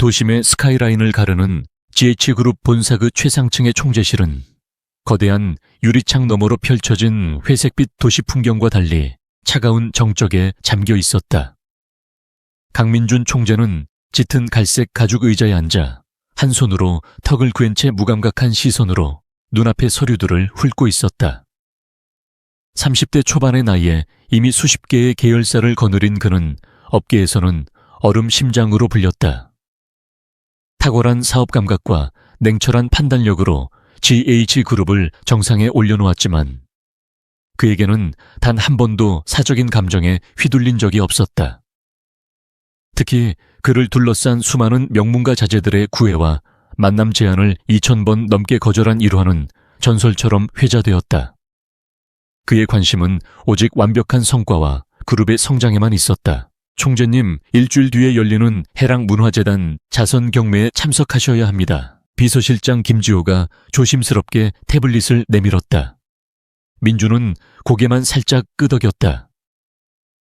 도심의 스카이라인을 가르는 GH그룹 본사그 최상층의 총재실은 거대한 유리창 너머로 펼쳐진 회색빛 도시 풍경과 달리 차가운 정적에 잠겨 있었다. 강민준 총재는 짙은 갈색 가죽 의자에 앉아 한 손으로 턱을 그은 채 무감각한 시선으로 눈앞의 서류들을 훑고 있었다. 30대 초반의 나이에 이미 수십 개의 계열사를 거느린 그는 업계에서는 얼음 심장으로 불렸다. 탁월한 사업 감각과 냉철한 판단력으로 GH그룹을 정상에 올려놓았지만 그에게는 단 한 번도 사적인 감정에 휘둘린 적이 없었다. 특히 그를 둘러싼 수많은 명문가 자제들의 구애와 만남 제안을 2000번 넘게 거절한 일화는 전설처럼 회자되었다. 그의 관심은 오직 완벽한 성과와 그룹의 성장에만 있었다. 총재님, 일주일 뒤에 열리는 해랑문화재단 자선 경매에 참석하셔야 합니다. 비서실장 김지호가 조심스럽게 태블릿을 내밀었다. 민주는 고개만 살짝 끄덕였다.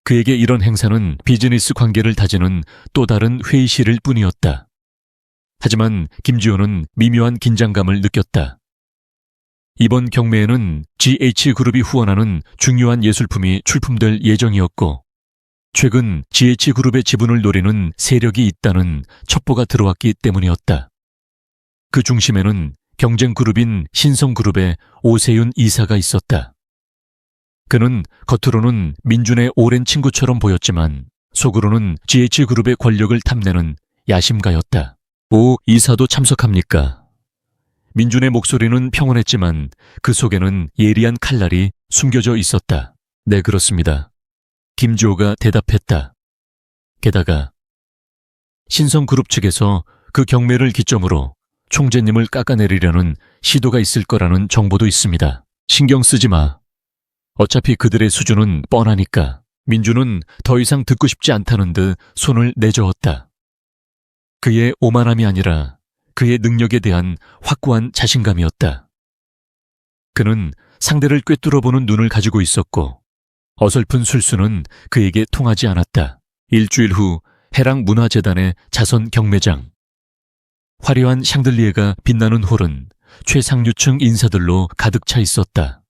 그에게 이런 행사는 비즈니스 관계를 다지는 또 다른 회의실일 뿐이었다. 하지만 김지호는 미묘한 긴장감을 느꼈다. 이번 경매에는 GH그룹이 후원하는 중요한 예술품이 출품될 예정이었고 최근 GH그룹의 지분을 노리는 세력이 있다는 첩보가 들어왔기 때문이었다. 그 중심에는 경쟁그룹인 신성그룹의 오세윤 이사가 있었다. 그는 겉으로는 민준의 오랜 친구처럼 보였지만 속으로는 GH그룹의 권력을 탐내는 야심가였다. 오 이사도 참석합니까? 민준의 목소리는 평온했지만 그 속에는 예리한 칼날이 숨겨져 있었다. 네, 그렇습니다. 김지호가 대답했다. 게다가 신성그룹 측에서 그 경매를 기점으로 총재님을 깎아내리려는 시도가 있을 거라는 정보도 있습니다. 신경 쓰지 마. 어차피 그들의 수준은 뻔하니까. 민주는 더 이상 듣고 싶지 않다는 듯 손을 내저었다. 그의 오만함이 아니라 그의 능력에 대한 확고한 자신감이었다. 그는 상대를 꿰뚫어보는 눈을 가지고 있었고 어설픈 술수는 그에게 통하지 않았다. 일주일 후 해랑문화재단의 자선 경매장. 화려한 샹들리에가 빛나는 홀은 최상류층 인사들로 가득 차 있었다.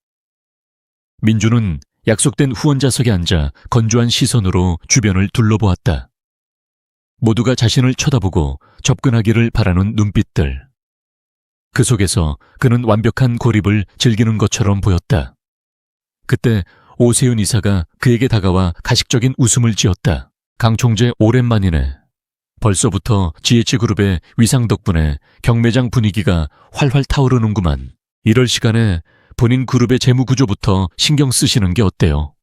민주는 약속된 후원자석에 앉아 건조한 시선으로 주변을 둘러보았다. 모두가 자신을 쳐다보고 접근하기를 바라는 눈빛들. 그 속에서 그는 완벽한 고립을 즐기는 것처럼 보였다. 그때 오세윤 이사가 그에게 다가와 가식적인 웃음을 지었다. 강 총재 오랜만이네. 벌써부터 GH그룹의 위상 덕분에 경매장 분위기가 활활 타오르는구만. 이럴 시간에 본인 그룹의 재무구조부터 신경 쓰시는 게 어때요?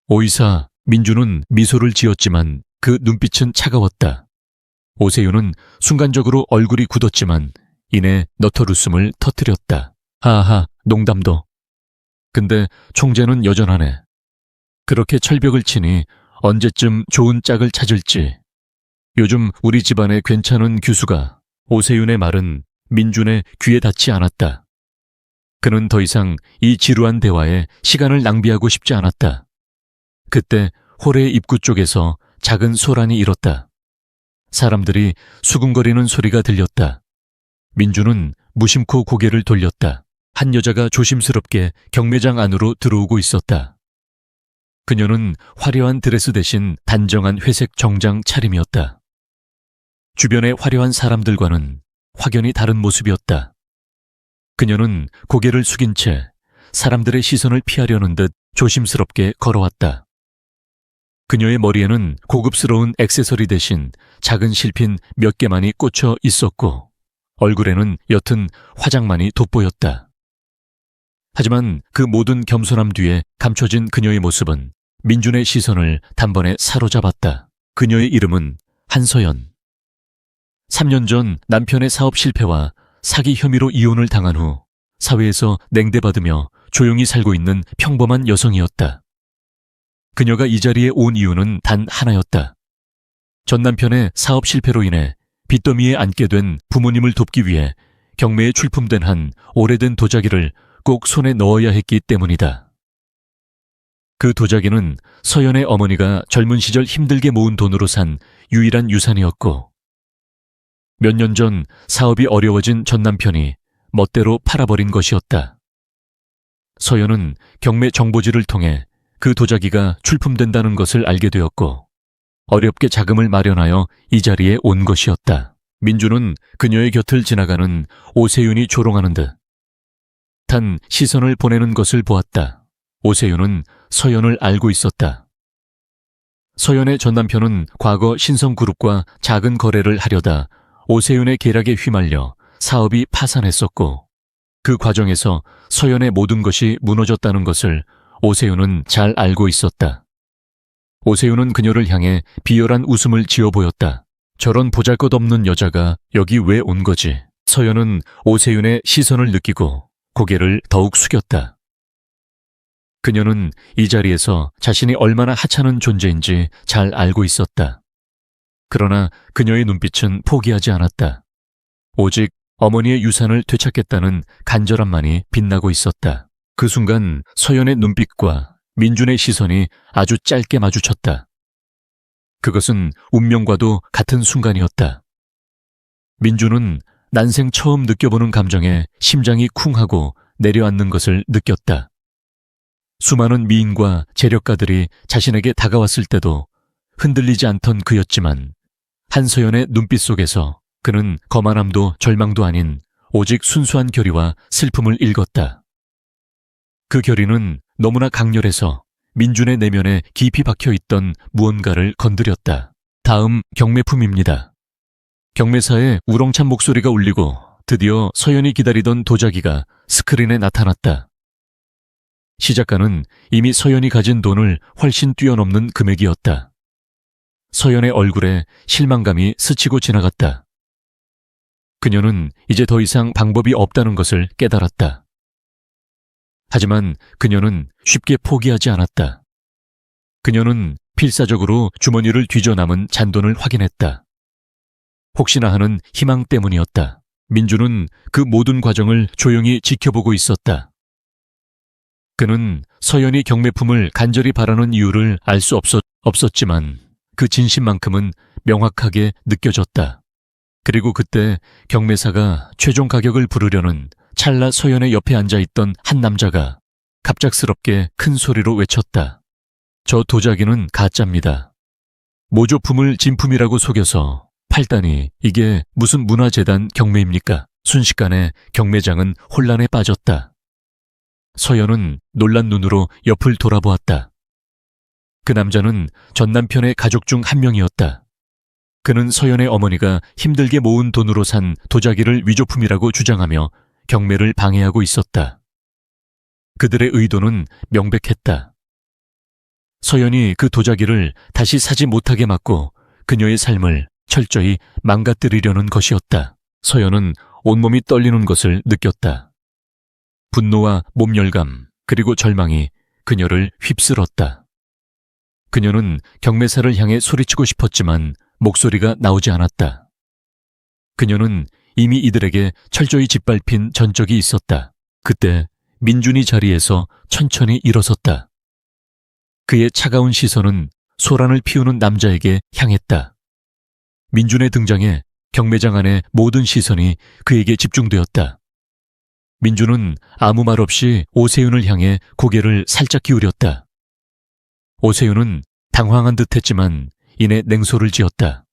오 이사, 민주는 미소를 지었지만 그 눈빛은 차가웠다. 오세윤은 순간적으로 얼굴이 굳었지만 이내 너털 웃음을 터뜨렸다. 하하, 농담도. 근데 총재는 여전하네. 그렇게 철벽을 치니 언제쯤 좋은 짝을 찾을지. 요즘 우리 집안에 괜찮은 규수가. 오세윤의 말은 민준의 귀에 닿지 않았다. 그는 더 이상 이 지루한 대화에 시간을 낭비하고 싶지 않았다. 그때 홀의 입구 쪽에서 작은 소란이 일었다. 사람들이 수군거리는 소리가 들렸다. 민준은 무심코 고개를 돌렸다. 한 여자가 조심스럽게 경매장 안으로 들어오고 있었다. 그녀는 화려한 드레스 대신 단정한 회색 정장 차림이었다. 주변의 화려한 사람들과는 확연히 다른 모습이었다. 그녀는 고개를 숙인 채 사람들의 시선을 피하려는 듯 조심스럽게 걸어왔다. 그녀의 머리에는 고급스러운 액세서리 대신 작은 실핀 몇 개만이 꽂혀 있었고 얼굴에는 옅은 화장만이 돋보였다. 하지만 그 모든 겸손함 뒤에 감춰진 그녀의 모습은 민준의 시선을 단번에 사로잡았다. 그녀의 이름은 한서연. 3년 전 남편의 사업 실패와 사기 혐의로 이혼을 당한 후 사회에서 냉대받으며 조용히 살고 있는 평범한 여성이었다. 그녀가 이 자리에 온 이유는 단 하나였다. 전 남편의 사업 실패로 인해 빚더미에 앉게 된 부모님을 돕기 위해 경매에 출품된 한 오래된 도자기를 꼭 손에 넣어야 했기 때문이다. 그 도자기는 서연의 어머니가 젊은 시절 힘들게 모은 돈으로 산 유일한 유산이었고 몇 년 전 사업이 어려워진 전 남편이 멋대로 팔아버린 것이었다. 서연은 경매 정보지를 통해 그 도자기가 출품된다는 것을 알게 되었고 어렵게 자금을 마련하여 이 자리에 온 것이었다. 민주는 그녀의 곁을 지나가는 오세윤이 조롱하는 듯 단 시선을 보내는 것을 보았다. 오세윤은 서연을 알고 있었다. 서연의 전 남편은 과거 신성그룹과 작은 거래를 하려다 오세윤의 계략에 휘말려 사업이 파산했었고 그 과정에서 서연의 모든 것이 무너졌다는 것을 오세윤은 잘 알고 있었다. 오세윤은 그녀를 향해 비열한 웃음을 지어 보였다. 저런 보잘것없는 여자가 여기 왜 온 거지? 서연은 오세윤의 시선을 느끼고 고개를 더욱 숙였다. 그녀는 이 자리에서 자신이 얼마나 하찮은 존재인지 잘 알고 있었다. 그러나 그녀의 눈빛은 포기하지 않았다. 오직 어머니의 유산을 되찾겠다는 간절함만이 빛나고 있었다. 그 순간 서연의 눈빛과 민준의 시선이 아주 짧게 마주쳤다. 그것은 운명과도 같은 순간이었다. 민준은 난생 처음 느껴보는 감정에 심장이 쿵하고 내려앉는 것을 느꼈다. 수많은 미인과 재력가들이 자신에게 다가왔을 때도 흔들리지 않던 그였지만 한서연의 눈빛 속에서 그는 거만함도 절망도 아닌 오직 순수한 결의와 슬픔을 읽었다. 그 결의는 너무나 강렬해서 민준의 내면에 깊이 박혀있던 무언가를 건드렸다. 다음 경매품입니다. 경매사의 우렁찬 목소리가 울리고 드디어 서연이 기다리던 도자기가 스크린에 나타났다. 시작가는 이미 서연이 가진 돈을 훨씬 뛰어넘는 금액이었다. 서연의 얼굴에 실망감이 스치고 지나갔다. 그녀는 이제 더 이상 방법이 없다는 것을 깨달았다. 하지만 그녀는 쉽게 포기하지 않았다. 그녀는 필사적으로 주머니를 뒤져 남은 잔돈을 확인했다. 혹시나 하는 희망 때문이었다. 민주는 그 모든 과정을 조용히 지켜보고 있었다. 그는 서연이 경매품을 간절히 바라는 이유를 알 수 없었지만 그 진심만큼은 명확하게 느껴졌다. 그리고 그때 경매사가 최종 가격을 부르려는 찰나 서연의 옆에 앉아있던 한 남자가 갑작스럽게 큰 소리로 외쳤다. 저 도자기는 가짜입니다. 모조품을 진품이라고 속여서 팔다니 이게 무슨 문화재단 경매입니까? 순식간에 경매장은 혼란에 빠졌다. 서연은 놀란 눈으로 옆을 돌아보았다. 그 남자는 전 남편의 가족 중 한 명이었다. 그는 서연의 어머니가 힘들게 모은 돈으로 산 도자기를 위조품이라고 주장하며 경매를 방해하고 있었다. 그들의 의도는 명백했다. 서연이 그 도자기를 다시 사지 못하게 막고 그녀의 삶을 철저히 망가뜨리려는 것이었다. 서연은 온몸이 떨리는 것을 느꼈다. 분노와 몸열감 그리고 절망이 그녀를 휩쓸었다. 그녀는 경매사를 향해 소리치고 싶었지만 목소리가 나오지 않았다. 그녀는 이미 이들에게 철저히 짓밟힌 전적이 있었다. 그때 민준이 자리에서 천천히 일어섰다. 그의 차가운 시선은 소란을 피우는 남자에게 향했다. 민준의 등장에 경매장 안의 모든 시선이 그에게 집중되었다. 민준은 아무 말 없이 오세윤을 향해 고개를 살짝 기울였다. 오세윤은 당황한 듯 했지만 이내 냉소를 지었다.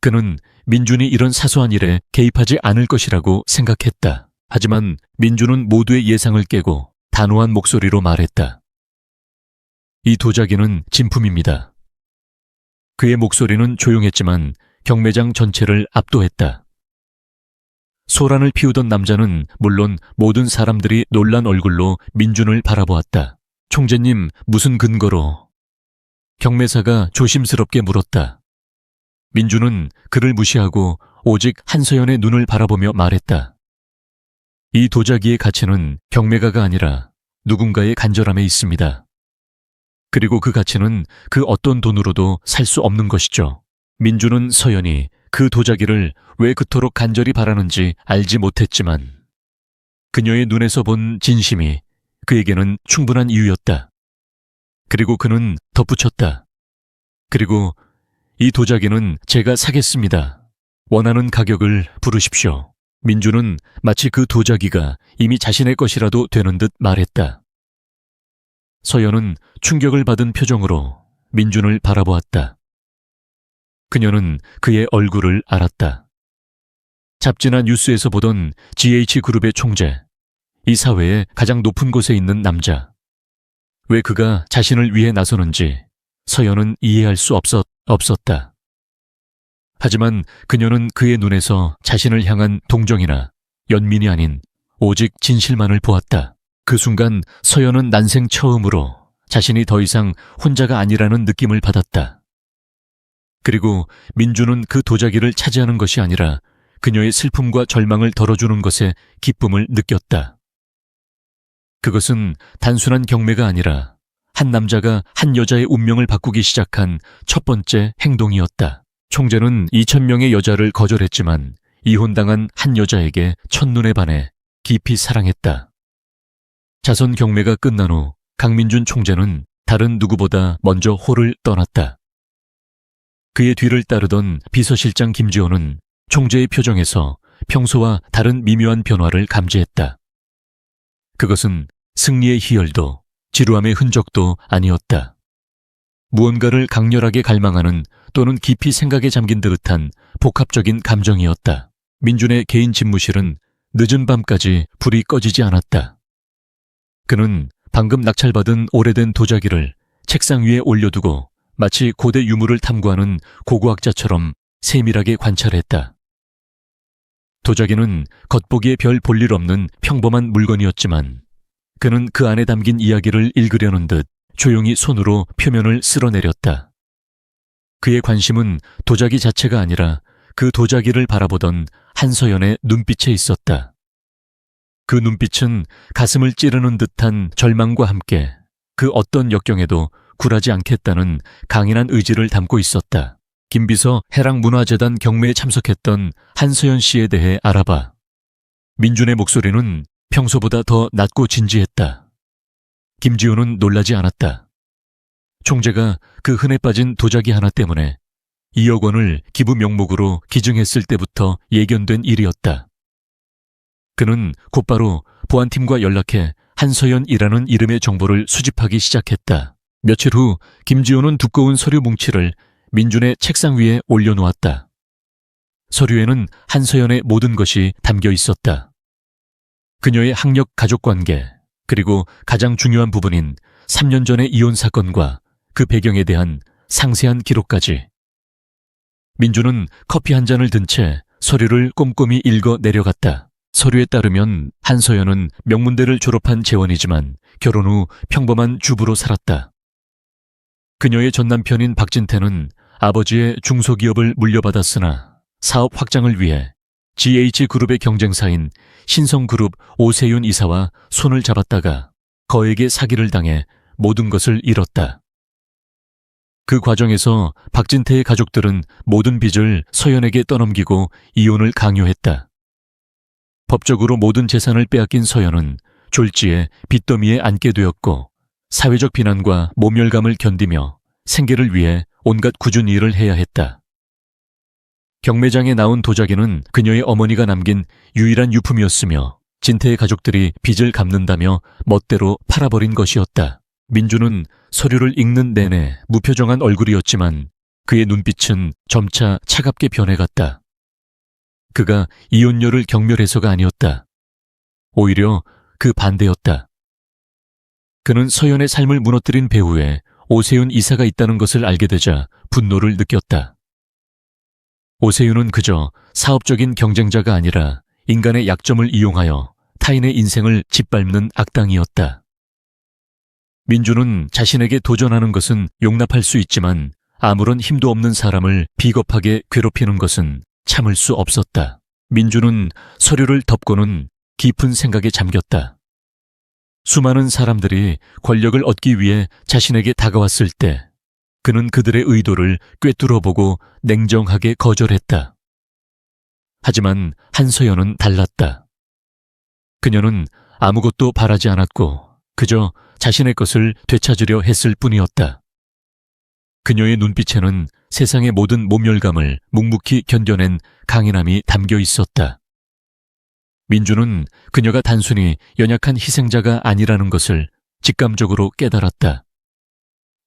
그는 민준이 이런 사소한 일에 개입하지 않을 것이라고 생각했다. 하지만 민준은 모두의 예상을 깨고 단호한 목소리로 말했다. 이 도자기는 진품입니다. 그의 목소리는 조용했지만 경매장 전체를 압도했다. 소란을 피우던 남자는 물론 모든 사람들이 놀란 얼굴로 민준을 바라보았다. 총재님, 무슨 근거로? 경매사가 조심스럽게 물었다. 민준은 그를 무시하고 오직 한서연의 눈을 바라보며 말했다. 이 도자기의 가치는 경매가가 아니라 누군가의 간절함에 있습니다. 그리고 그 가치는 그 어떤 돈으로도 살 수 없는 것이죠. 민준은 서연이 그 도자기를 왜 그토록 간절히 바라는지 알지 못했지만 그녀의 눈에서 본 진심이 그에게는 충분한 이유였다. 그리고 그는 덧붙였다. 그리고 이 도자기는 제가 사겠습니다. 원하는 가격을 부르십시오. 민주는 마치 그 도자기가 이미 자신의 것이라도 되는 듯 말했다. 서연은 충격을 받은 표정으로 민준을 바라보았다. 그녀는 그의 얼굴을 알았다. 잡지나 뉴스에서 보던 GH그룹의 총재, 이 사회의 가장 높은 곳에 있는 남자. 왜 그가 자신을 위해 나서는지 서연은 이해할 수 없었다. 하지만 그녀는 그의 눈에서 자신을 향한 동정이나 연민이 아닌 오직 진실만을 보았다. 그 순간 서연은 난생 처음으로 자신이 더 이상 혼자가 아니라는 느낌을 받았다. 그리고 민주는 그 도자기를 차지하는 것이 아니라 그녀의 슬픔과 절망을 덜어주는 것에 기쁨을 느꼈다. 그것은 단순한 경매가 아니라 한 남자가 한 여자의 운명을 바꾸기 시작한 첫 번째 행동이었다. 총재는 2,000명의 여자를 거절했지만 이혼당한 한 여자에게 첫눈에 반해 깊이 사랑했다. 자선 경매가 끝난 후 강민준 총재는 다른 누구보다 먼저 홀을 떠났다. 그의 뒤를 따르던 비서실장 김지호는 총재의 표정에서 평소와 다른 미묘한 변화를 감지했다. 그것은 승리의 희열도 지루함의 흔적도 아니었다. 무언가를 강렬하게 갈망하는 또는 깊이 생각에 잠긴 듯한 복합적인 감정이었다. 민준의 개인 집무실은 늦은 밤까지 불이 꺼지지 않았다. 그는 방금 낙찰받은 오래된 도자기를 책상 위에 올려두고 마치 고대 유물을 탐구하는 고고학자처럼 세밀하게 관찰했다. 도자기는 겉보기에 별 볼일 없는 평범한 물건이었지만 그는 그 안에 담긴 이야기를 읽으려는 듯 조용히 손으로 표면을 쓸어내렸다. 그의 관심은 도자기 자체가 아니라 그 도자기를 바라보던 한서연의 눈빛에 있었다. 그 눈빛은 가슴을 찌르는 듯한 절망과 함께 그 어떤 역경에도 굴하지 않겠다는 강인한 의지를 담고 있었다. 김비서 해랑문화재단 경매에 참석했던 한서연 씨에 대해 알아봐. 민준의 목소리는 평소보다 더 낮고 진지했다. 김지호는 놀라지 않았다. 총재가 그 흔해 빠진 도자기 하나 때문에 2억 원을 기부 명목으로 기증했을 때부터 예견된 일이었다. 그는 곧바로 보안팀과 연락해 한서연이라는 이름의 정보를 수집하기 시작했다. 며칠 후 김지호는 두꺼운 서류 뭉치를 민준의 책상 위에 올려놓았다. 서류에는 한서연의 모든 것이 담겨 있었다. 그녀의 학력 가족관계, 그리고 가장 중요한 부분인 3년 전의 이혼 사건과 그 배경에 대한 상세한 기록까지. 민준은 커피 한 잔을 든 채 서류를 꼼꼼히 읽어 내려갔다. 서류에 따르면 한서연은 명문대를 졸업한 재원이지만 결혼 후 평범한 주부로 살았다. 그녀의 전 남편인 박진태는 아버지의 중소기업을 물려받았으나 사업 확장을 위해 GH그룹의 경쟁사인 신성그룹 오세윤 이사와 손을 잡았다가 거액의 사기를 당해 모든 것을 잃었다. 그 과정에서 박진태의 가족들은 모든 빚을 서연에게 떠넘기고 이혼을 강요했다. 법적으로 모든 재산을 빼앗긴 서연은 졸지에 빚더미에 앉게 되었고 사회적 비난과 모멸감을 견디며 생계를 위해 온갖 굳은 일을 해야 했다. 경매장에 나온 도자기는 그녀의 어머니가 남긴 유일한 유품이었으며 진태의 가족들이 빚을 갚는다며 멋대로 팔아버린 것이었다. 민주는 서류를 읽는 내내 무표정한 얼굴이었지만 그의 눈빛은 점차 차갑게 변해갔다. 그가 이혼녀를 경멸해서가 아니었다. 오히려 그 반대였다. 그는 서연의 삶을 무너뜨린 배후에 오세윤 이사가 있다는 것을 알게 되자 분노를 느꼈다. 오세윤은 그저 사업적인 경쟁자가 아니라 인간의 약점을 이용하여 타인의 인생을 짓밟는 악당이었다. 민주는 자신에게 도전하는 것은 용납할 수 있지만 아무런 힘도 없는 사람을 비겁하게 괴롭히는 것은 참을 수 없었다. 민주는 서류를 덮고는 깊은 생각에 잠겼다. 수많은 사람들이 권력을 얻기 위해 자신에게 다가왔을 때 그는 그들의 의도를 꿰뚫어보고 냉정하게 거절했다. 하지만 한서연은 달랐다. 그녀는 아무것도 바라지 않았고 그저 자신의 것을 되찾으려 했을 뿐이었다. 그녀의 눈빛에는 세상의 모든 모멸감을 묵묵히 견뎌낸 강인함이 담겨 있었다. 민주는 그녀가 단순히 연약한 희생자가 아니라는 것을 직감적으로 깨달았다.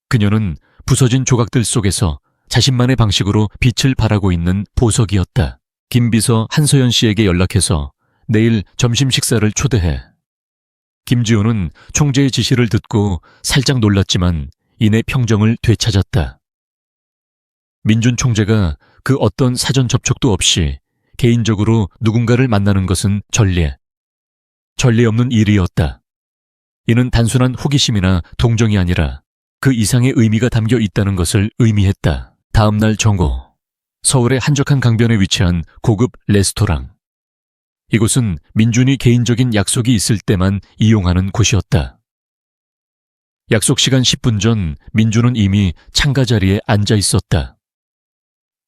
그녀는 부서진 조각들 속에서 자신만의 방식으로 빛을 발하고 있는 보석이었다. 김비서 한서연 씨에게 연락해서 내일 점심 식사를 초대해. 김지호는 총재의 지시를 듣고 살짝 놀랐지만 이내 평정을 되찾았다. 민준 총재가 그 어떤 사전 접촉도 없이 개인적으로 누군가를 만나는 것은 전례 없는 일이었다. 이는 단순한 호기심이나 동정이 아니라 그 이상의 의미가 담겨 있다는 것을 의미했다. 다음 날 정오, 서울의 한적한 강변에 위치한 고급 레스토랑. 이곳은 민준이 개인적인 약속이 있을 때만 이용하는 곳이었다. 약속 시간 10분 전 민준은 이미 창가 자리에 앉아 있었다.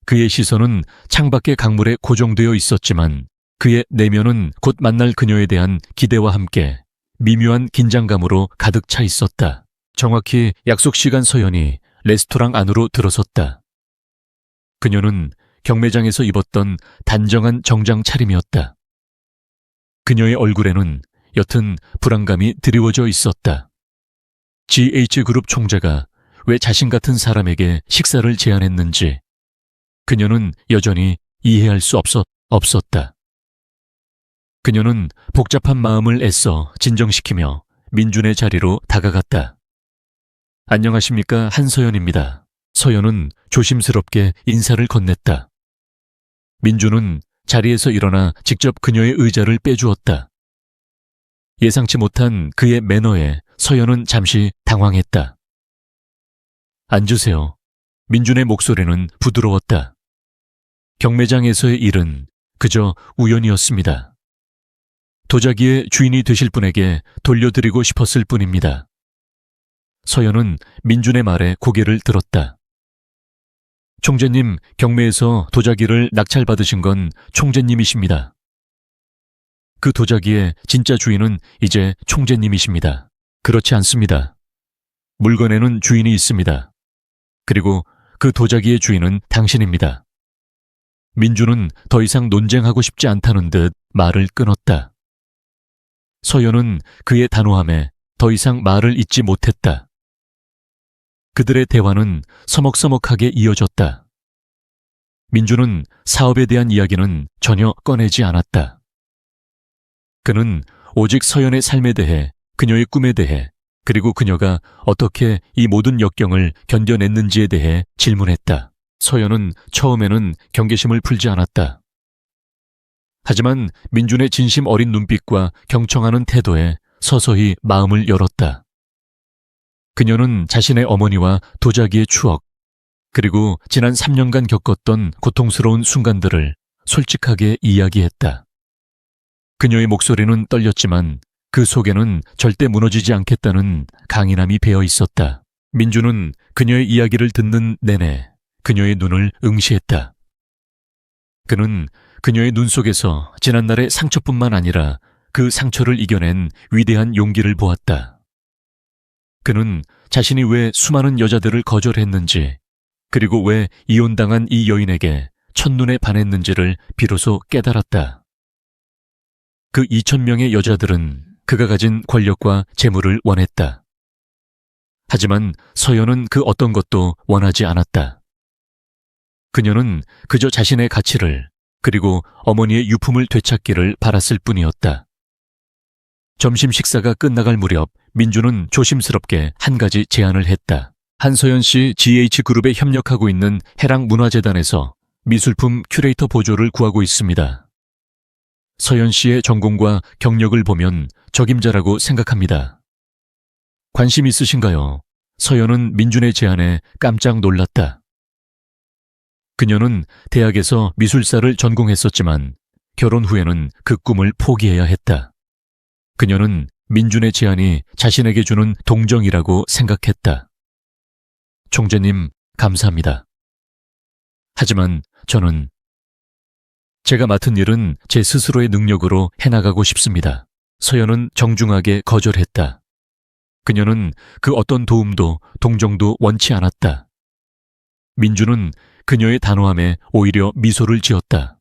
그의 시선은 창밖의 강물에 고정되어 있었지만 그의 내면은 곧 만날 그녀에 대한 기대와 함께 미묘한 긴장감으로 가득 차 있었다. 정확히 약속 시간 서연이 레스토랑 안으로 들어섰다. 그녀는 경매장에서 입었던 단정한 정장 차림이었다. 그녀의 얼굴에는 옅은 불안감이 드리워져 있었다. GH그룹 총재가 왜 자신 같은 사람에게 식사를 제안했는지 그녀는 여전히 이해할 수 없었다. 그녀는 복잡한 마음을 애써 진정시키며 민준의 자리로 다가갔다. 안녕하십니까, 한서연입니다. 서연은 조심스럽게 인사를 건넸다. 민준은 자리에서 일어나 직접 그녀의 의자를 빼주었다. 예상치 못한 그의 매너에 서연은 잠시 당황했다. 앉으세요. 민준의 목소리는 부드러웠다. 경매장에서의 일은 그저 우연이었습니다. 도자기의 주인이 되실 분에게 돌려드리고 싶었을 뿐입니다. 서연은 민준의 말에 고개를 들었다. 총재님, 경매에서 도자기를 낙찰받으신 건 총재님이십니다. 그 도자기의 진짜 주인은 이제 총재님이십니다. 그렇지 않습니다. 물건에는 주인이 있습니다. 그리고 그 도자기의 주인은 당신입니다. 민주는 더 이상 논쟁하고 싶지 않다는 듯 말을 끊었다. 서연은 그의 단호함에 더 이상 말을 잇지 못했다. 그들의 대화는 서먹서먹하게 이어졌다. 민주는 사업에 대한 이야기는 전혀 꺼내지 않았다. 그는 오직 서연의 삶에 대해, 그녀의 꿈에 대해, 그리고 그녀가 어떻게 이 모든 역경을 견뎌냈는지에 대해 질문했다. 서연은 처음에는 경계심을 풀지 않았다. 하지만 민준의 진심 어린 눈빛과 경청하는 태도에 서서히 마음을 열었다. 그녀는 자신의 어머니와 도자기의 추억, 그리고 지난 3년간 겪었던 고통스러운 순간들을 솔직하게 이야기했다. 그녀의 목소리는 떨렸지만 그 속에는 절대 무너지지 않겠다는 강인함이 배어 있었다. 민주는 그녀의 이야기를 듣는 내내 그녀의 눈을 응시했다. 그는 그녀의 눈 속에서 지난날의 상처뿐만 아니라 그 상처를 이겨낸 위대한 용기를 보았다. 그는 자신이 왜 수많은 여자들을 거절했는지, 그리고 왜 이혼당한 이 여인에게 첫눈에 반했는지를 비로소 깨달았다. 그 2,000명의 여자들은 그가 가진 권력과 재물을 원했다. 하지만 서연은 그 어떤 것도 원하지 않았다. 그녀는 그저 자신의 가치를, 그리고 어머니의 유품을 되찾기를 바랐을 뿐이었다. 점심 식사가 끝나갈 무렵 민주는 조심스럽게 한 가지 제안을 했다. 한서연 씨 GH그룹에 협력하고 있는 해랑문화재단에서 미술품 큐레이터 보조를 구하고 있습니다. 서연 씨의 전공과 경력을 보면 적임자라고 생각합니다. 관심 있으신가요? 서연은 민준의 제안에 깜짝 놀랐다. 그녀는 대학에서 미술사를 전공했었지만 결혼 후에는 그 꿈을 포기해야 했다. 그녀는 민준의 제안이 자신에게 주는 동정이라고 생각했다. 총재님, 감사합니다. 하지만 저는 제가 맡은 일은 제 스스로의 능력으로 해나가고 싶습니다. 서연은 정중하게 거절했다. 그녀는 그 어떤 도움도 동정도 원치 않았다. 민주는 그녀의 단호함에 오히려 미소를 지었다.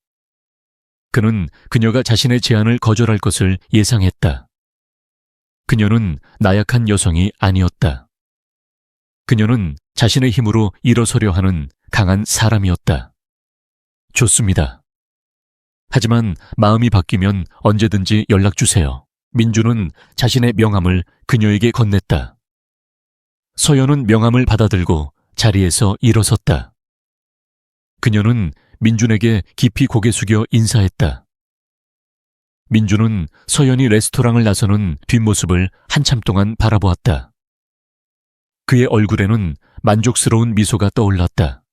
그는 그녀가 자신의 제안을 거절할 것을 예상했다. 그녀는 나약한 여성이 아니었다. 그녀는 자신의 힘으로 일어서려 하는 강한 사람이었다. 좋습니다. 하지만 마음이 바뀌면 언제든지 연락주세요. 민주는 자신의 명함을 그녀에게 건넸다. 서연은 명함을 받아들고 자리에서 일어섰다. 그녀는 민준에게 깊이 고개 숙여 인사했다. 민준은 서연이 레스토랑을 나서는 뒷모습을 한참 동안 바라보았다. 그의 얼굴에는 만족스러운 미소가 떠올랐다.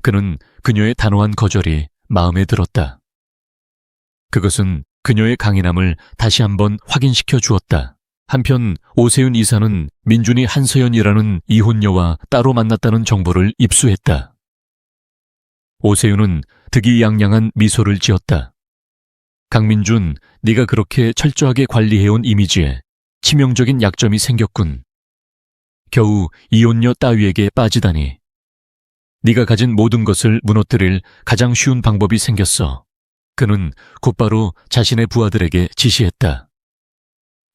그는 그녀의 단호한 거절이 마음에 들었다. 그것은 그녀의 강인함을 다시 한번 확인시켜 주었다. 한편 오세윤 이사는 민준이 한서연이라는 이혼녀와 따로 만났다는 정보를 입수했다. 오세윤은 득이양양한 미소를 지었다. 강민준, 네가 그렇게 철저하게 관리해온 이미지에 치명적인 약점이 생겼군. 겨우 이혼녀 따위에게 빠지다니. 네가 가진 모든 것을 무너뜨릴 가장 쉬운 방법이 생겼어. 그는 곧바로 자신의 부하들에게 지시했다.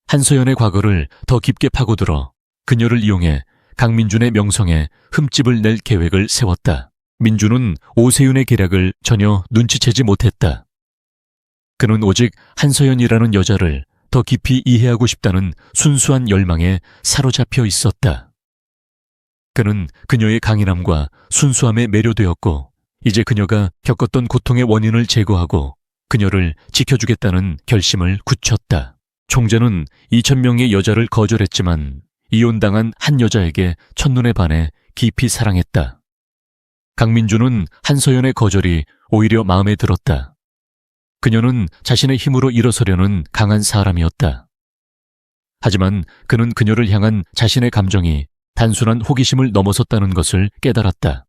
한서연의 과거를 더 깊게 파고들어 그녀를 이용해 강민준의 명성에 흠집을 낼 계획을 세웠다. 민준은 오세윤의 계략을 전혀 눈치채지 못했다. 그는 오직 한서연이라는 여자를 더 깊이 이해하고 싶다는 순수한 열망에 사로잡혀 있었다. 그는 그녀의 강인함과 순수함에 매료되었고 이제 그녀가 겪었던 고통의 원인을 제거하고 그녀를 지켜주겠다는 결심을 굳혔다. 총재는 2,000명의 여자를 거절했지만 이혼당한 한 여자에게 첫눈에 반해 깊이 사랑했다. 강민준은 한서연의 거절이 오히려 마음에 들었다. 그녀는 자신의 힘으로 일어서려는 강한 사람이었다. 하지만 그는 그녀를 향한 자신의 감정이 단순한 호기심을 넘어섰다는 것을 깨달았다.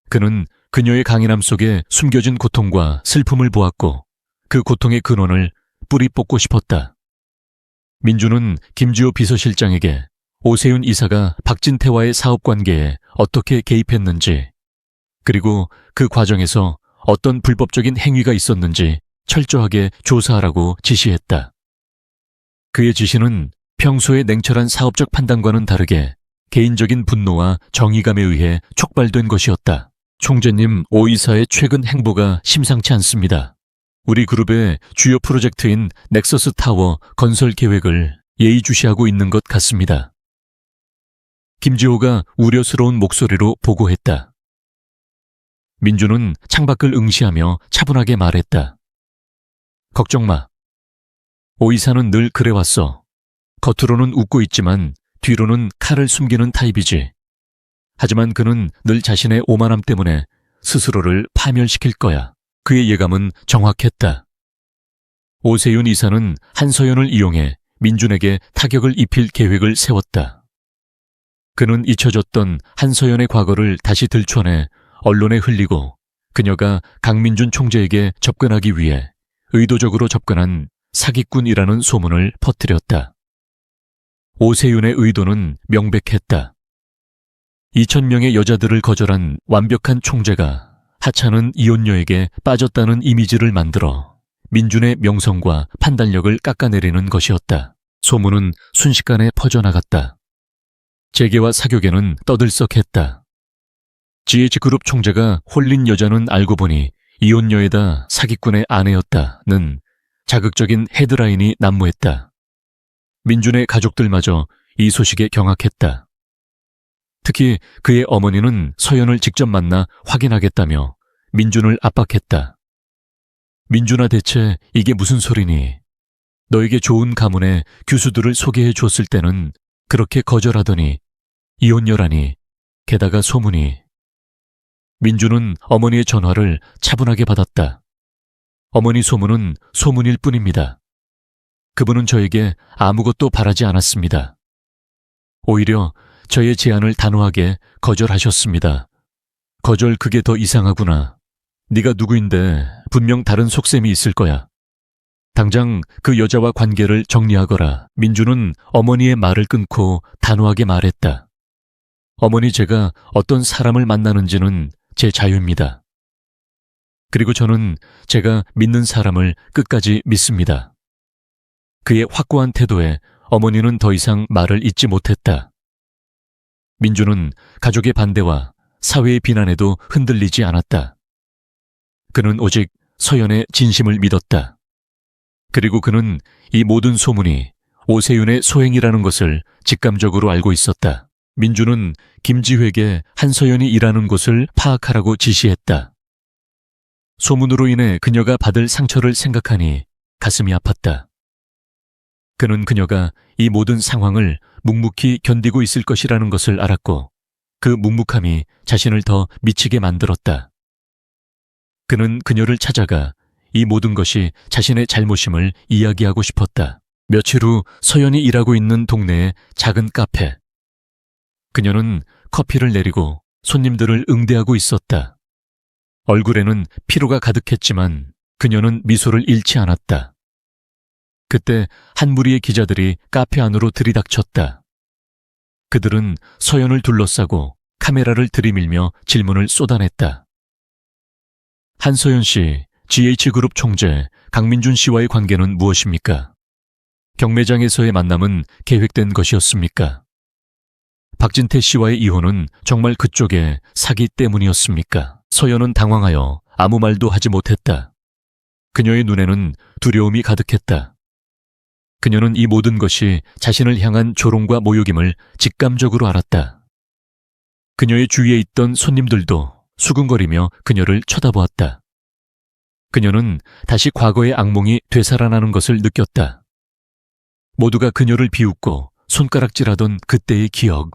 그는 그녀의 강인함 속에 숨겨진 고통과 슬픔을 보았고 그 고통의 근원을 뿌리 뽑고 싶었다. 민주는 김지호 비서실장에게 오세윤 이사가 박진태와의 사업관계에 어떻게 개입했는지 그리고 그 과정에서 어떤 불법적인 행위가 있었는지 철저하게 조사하라고 지시했다. 그의 지시는 평소의 냉철한 사업적 판단과는 다르게 개인적인 분노와 정의감에 의해 촉발된 것이었다. 총재님, 오 이사의 최근 행보가 심상치 않습니다. 우리 그룹의 주요 프로젝트인 넥서스 타워 건설 계획을 예의주시하고 있는 것 같습니다. 김지호가 우려스러운 목소리로 보고했다. 민주는 창밖을 응시하며 차분하게 말했다. 걱정 마. 오 이사는 늘 그래왔어. 겉으로는 웃고 있지만 뒤로는 칼을 숨기는 타입이지. 하지만 그는 늘 자신의 오만함 때문에 스스로를 파멸시킬 거야. 그의 예감은 정확했다. 오세윤 이사는 한서연을 이용해 민준에게 타격을 입힐 계획을 세웠다. 그는 잊혀졌던 한서연의 과거를 다시 들춰내 언론에 흘리고 그녀가 강민준 총재에게 접근하기 위해 의도적으로 접근한 사기꾼이라는 소문을 퍼뜨렸다. 오세윤의 의도는 명백했다. 2,000명의 여자들을 거절한 완벽한 총재가 하찮은 이혼녀에게 빠졌다는 이미지를 만들어 민준의 명성과 판단력을 깎아내리는 것이었다. 소문은 순식간에 퍼져나갔다. 재계와 사교계는 떠들썩했다. GH그룹 총재가 홀린 여자는 알고 보니 이혼녀에다 사기꾼의 아내였다는 자극적인 헤드라인이 난무했다. 민준의 가족들마저 이 소식에 경악했다. 특히 그의 어머니는 서연을 직접 만나 확인하겠다며 민준을 압박했다. 민준아, 대체 이게 무슨 소리니? 너에게 좋은 가문의 교수들을 소개해 줬을 때는 그렇게 거절하더니 이혼녀라니, 게다가 소문이. 민준은 어머니의 전화를 차분하게 받았다. 어머니, 소문은 소문일 뿐입니다. 그분은 저에게 아무것도 바라지 않았습니다. 오히려 저의 제안을 단호하게 거절하셨습니다. 거절, 그게 더 이상하구나. 네가 누구인데 분명 다른 속셈이 있을 거야. 당장 그 여자와 관계를 정리하거라. 민준은 어머니의 말을 끊고 단호하게 말했다. 어머니, 제가 어떤 사람을 만나는지는 제 자유입니다. 그리고 저는 제가 믿는 사람을 끝까지 믿습니다. 그의 확고한 태도에 어머니는 더 이상 말을 잇지 못했다. 민주는 가족의 반대와 사회의 비난에도 흔들리지 않았다. 그는 오직 서연의 진심을 믿었다. 그리고 그는 이 모든 소문이 오세윤의 소행이라는 것을 직감적으로 알고 있었다. 민주는 김지회에게 한서연이 일하는 곳을 파악하라고 지시했다. 소문으로 인해 그녀가 받을 상처를 생각하니 가슴이 아팠다. 그는 그녀가 이 모든 상황을 묵묵히 견디고 있을 것이라는 것을 알았고 그 묵묵함이 자신을 더 미치게 만들었다. 그는 그녀를 찾아가 이 모든 것이 자신의 잘못임을 이야기하고 싶었다. 며칠 후 서연이 일하고 있는 동네의 작은 카페. 그녀는 커피를 내리고 손님들을 응대하고 있었다. 얼굴에는 피로가 가득했지만 그녀는 미소를 잃지 않았다. 그때 한 무리의 기자들이 카페 안으로 들이닥쳤다. 그들은 서연을 둘러싸고 카메라를 들이밀며 질문을 쏟아냈다. 한서연 씨, GH그룹 총재 강민준 씨와의 관계는 무엇입니까? 경매장에서의 만남은 계획된 것이었습니까? 박진태 씨와의 이혼은 정말 그쪽의 사기 때문이었습니까? 서연은 당황하여 아무 말도 하지 못했다. 그녀의 눈에는 두려움이 가득했다. 그녀는 이 모든 것이 자신을 향한 조롱과 모욕임을 직감적으로 알았다. 그녀의 주위에 있던 손님들도 수근거리며 그녀를 쳐다보았다. 그녀는 다시 과거의 악몽이 되살아나는 것을 느꼈다. 모두가 그녀를 비웃고 손가락질하던 그때의 기억.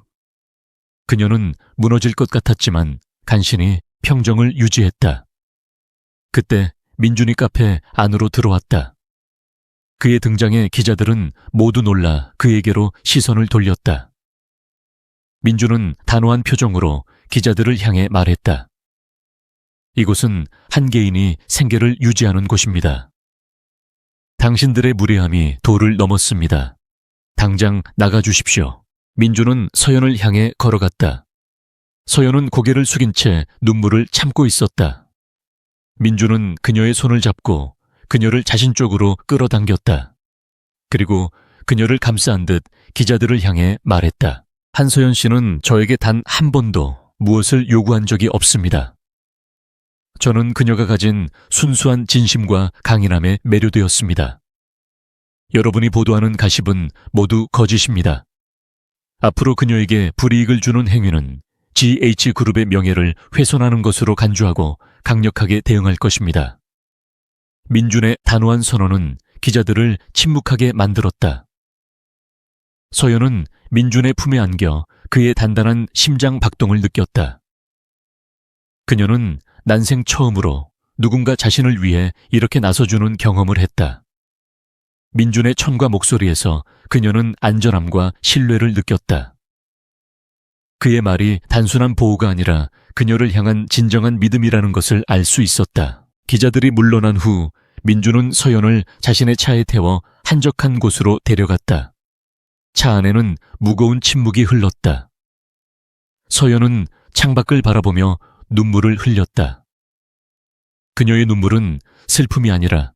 그녀는 무너질 것 같았지만 간신히 평정을 유지했다. 그때 민준이 카페 안으로 들어왔다. 그의 등장에 기자들은 모두 놀라 그에게로 시선을 돌렸다. 민준은 단호한 표정으로 기자들을 향해 말했다. 이곳은 한 개인이 생계를 유지하는 곳입니다. 당신들의 무례함이 도를 넘었습니다. 당장 나가주십시오. 민준은 서연을 향해 걸어갔다. 서연은 고개를 숙인 채 눈물을 참고 있었다. 민준은 그녀의 손을 잡고 그녀를 자신 쪽으로 끌어당겼다. 그리고 그녀를 감싸한 듯 기자들을 향해 말했다. 한서연 씨는 저에게 단 한 번도 무엇을 요구한 적이 없습니다. 저는 그녀가 가진 순수한 진심과 강인함에 매료되었습니다. 여러분이 보도하는 가십은 모두 거짓입니다. 앞으로 그녀에게 불이익을 주는 행위는 GH그룹의 명예를 훼손하는 것으로 간주하고 강력하게 대응할 것입니다. 민준의 단호한 선언은 기자들을 침묵하게 만들었다. 서연은 민준의 품에 안겨 그의 단단한 심장 박동을 느꼈다. 그녀는 난생 처음으로 누군가 자신을 위해 이렇게 나서주는 경험을 했다. 민준의 천과 목소리에서 그녀는 안전함과 신뢰를 느꼈다. 그의 말이 단순한 보호가 아니라 그녀를 향한 진정한 믿음이라는 것을 알 수 있었다. 기자들이 물러난 후 민준은 서연을 자신의 차에 태워 한적한 곳으로 데려갔다. 차 안에는 무거운 침묵이 흘렀다. 서연은 창밖을 바라보며 눈물을 흘렸다. 그녀의 눈물은 슬픔이 아니라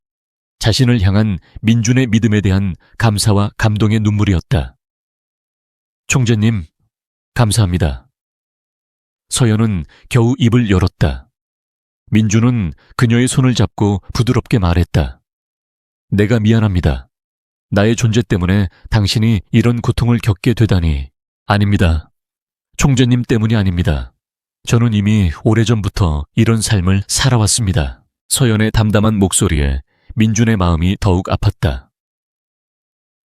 자신을 향한 민준의 믿음에 대한 감사와 감동의 눈물이었다. 총재님, 감사합니다. 서연은 겨우 입을 열었다. 민준은 그녀의 손을 잡고 부드럽게 말했다. 내가 미안합니다. 나의 존재 때문에 당신이 이런 고통을 겪게 되다니. 아닙니다. 총재님 때문이 아닙니다. 저는 이미 오래전부터 이런 삶을 살아왔습니다. 서연의 담담한 목소리에 민준의 마음이 더욱 아팠다.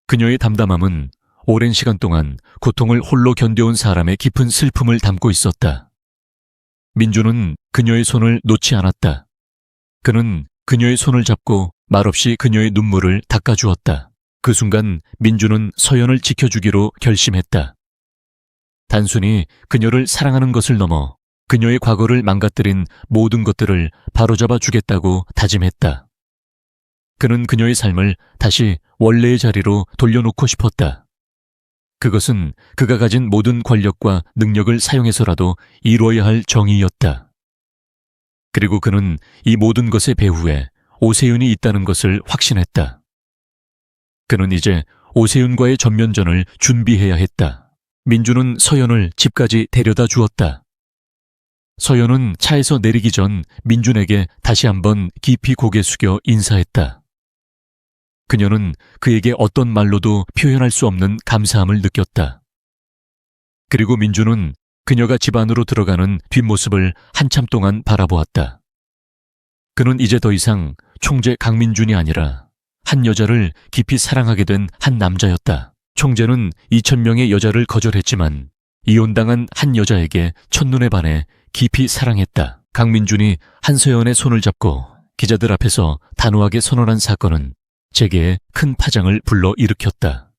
그녀의 담담함은 오랜 시간 동안 고통을 홀로 견뎌온 사람의 깊은 슬픔을 담고 있었다. 민준은 그녀의 손을 놓지 않았다. 그는 그녀의 손을 잡고 말없이 그녀의 눈물을 닦아주었다. 그 순간 민준은 서연을 지켜주기로 결심했다. 단순히 그녀를 사랑하는 것을 넘어 그녀의 과거를 망가뜨린 모든 것들을 바로잡아 주겠다고 다짐했다. 그는 그녀의 삶을 다시 원래의 자리로 돌려놓고 싶었다. 그것은 그가 가진 모든 권력과 능력을 사용해서라도 이루어야 할 정의였다. 그리고 그는 이 모든 것의 배후에 오세윤이 있다는 것을 확신했다. 그는 이제 오세윤과의 전면전을 준비해야 했다. 민주는 서연을 집까지 데려다 주었다. 서연은 차에서 내리기 전 민준에게 다시 한번 깊이 고개 숙여 인사했다. 그녀는 그에게 어떤 말로도 표현할 수 없는 감사함을 느꼈다. 그리고 민준은 그녀가 집 안으로 들어가는 뒷모습을 한참 동안 바라보았다. 그는 이제 더 이상 총재 강민준이 아니라 한 여자를 깊이 사랑하게 된 한 남자였다. 총재는 2,000명의 여자를 거절했지만 이혼당한 한 여자에게 첫눈에 반해 깊이 사랑했다. 강민준이 한서연의 손을 잡고 기자들 앞에서 단호하게 선언한 사건은 재계에 큰 파장을 불러일으켰다.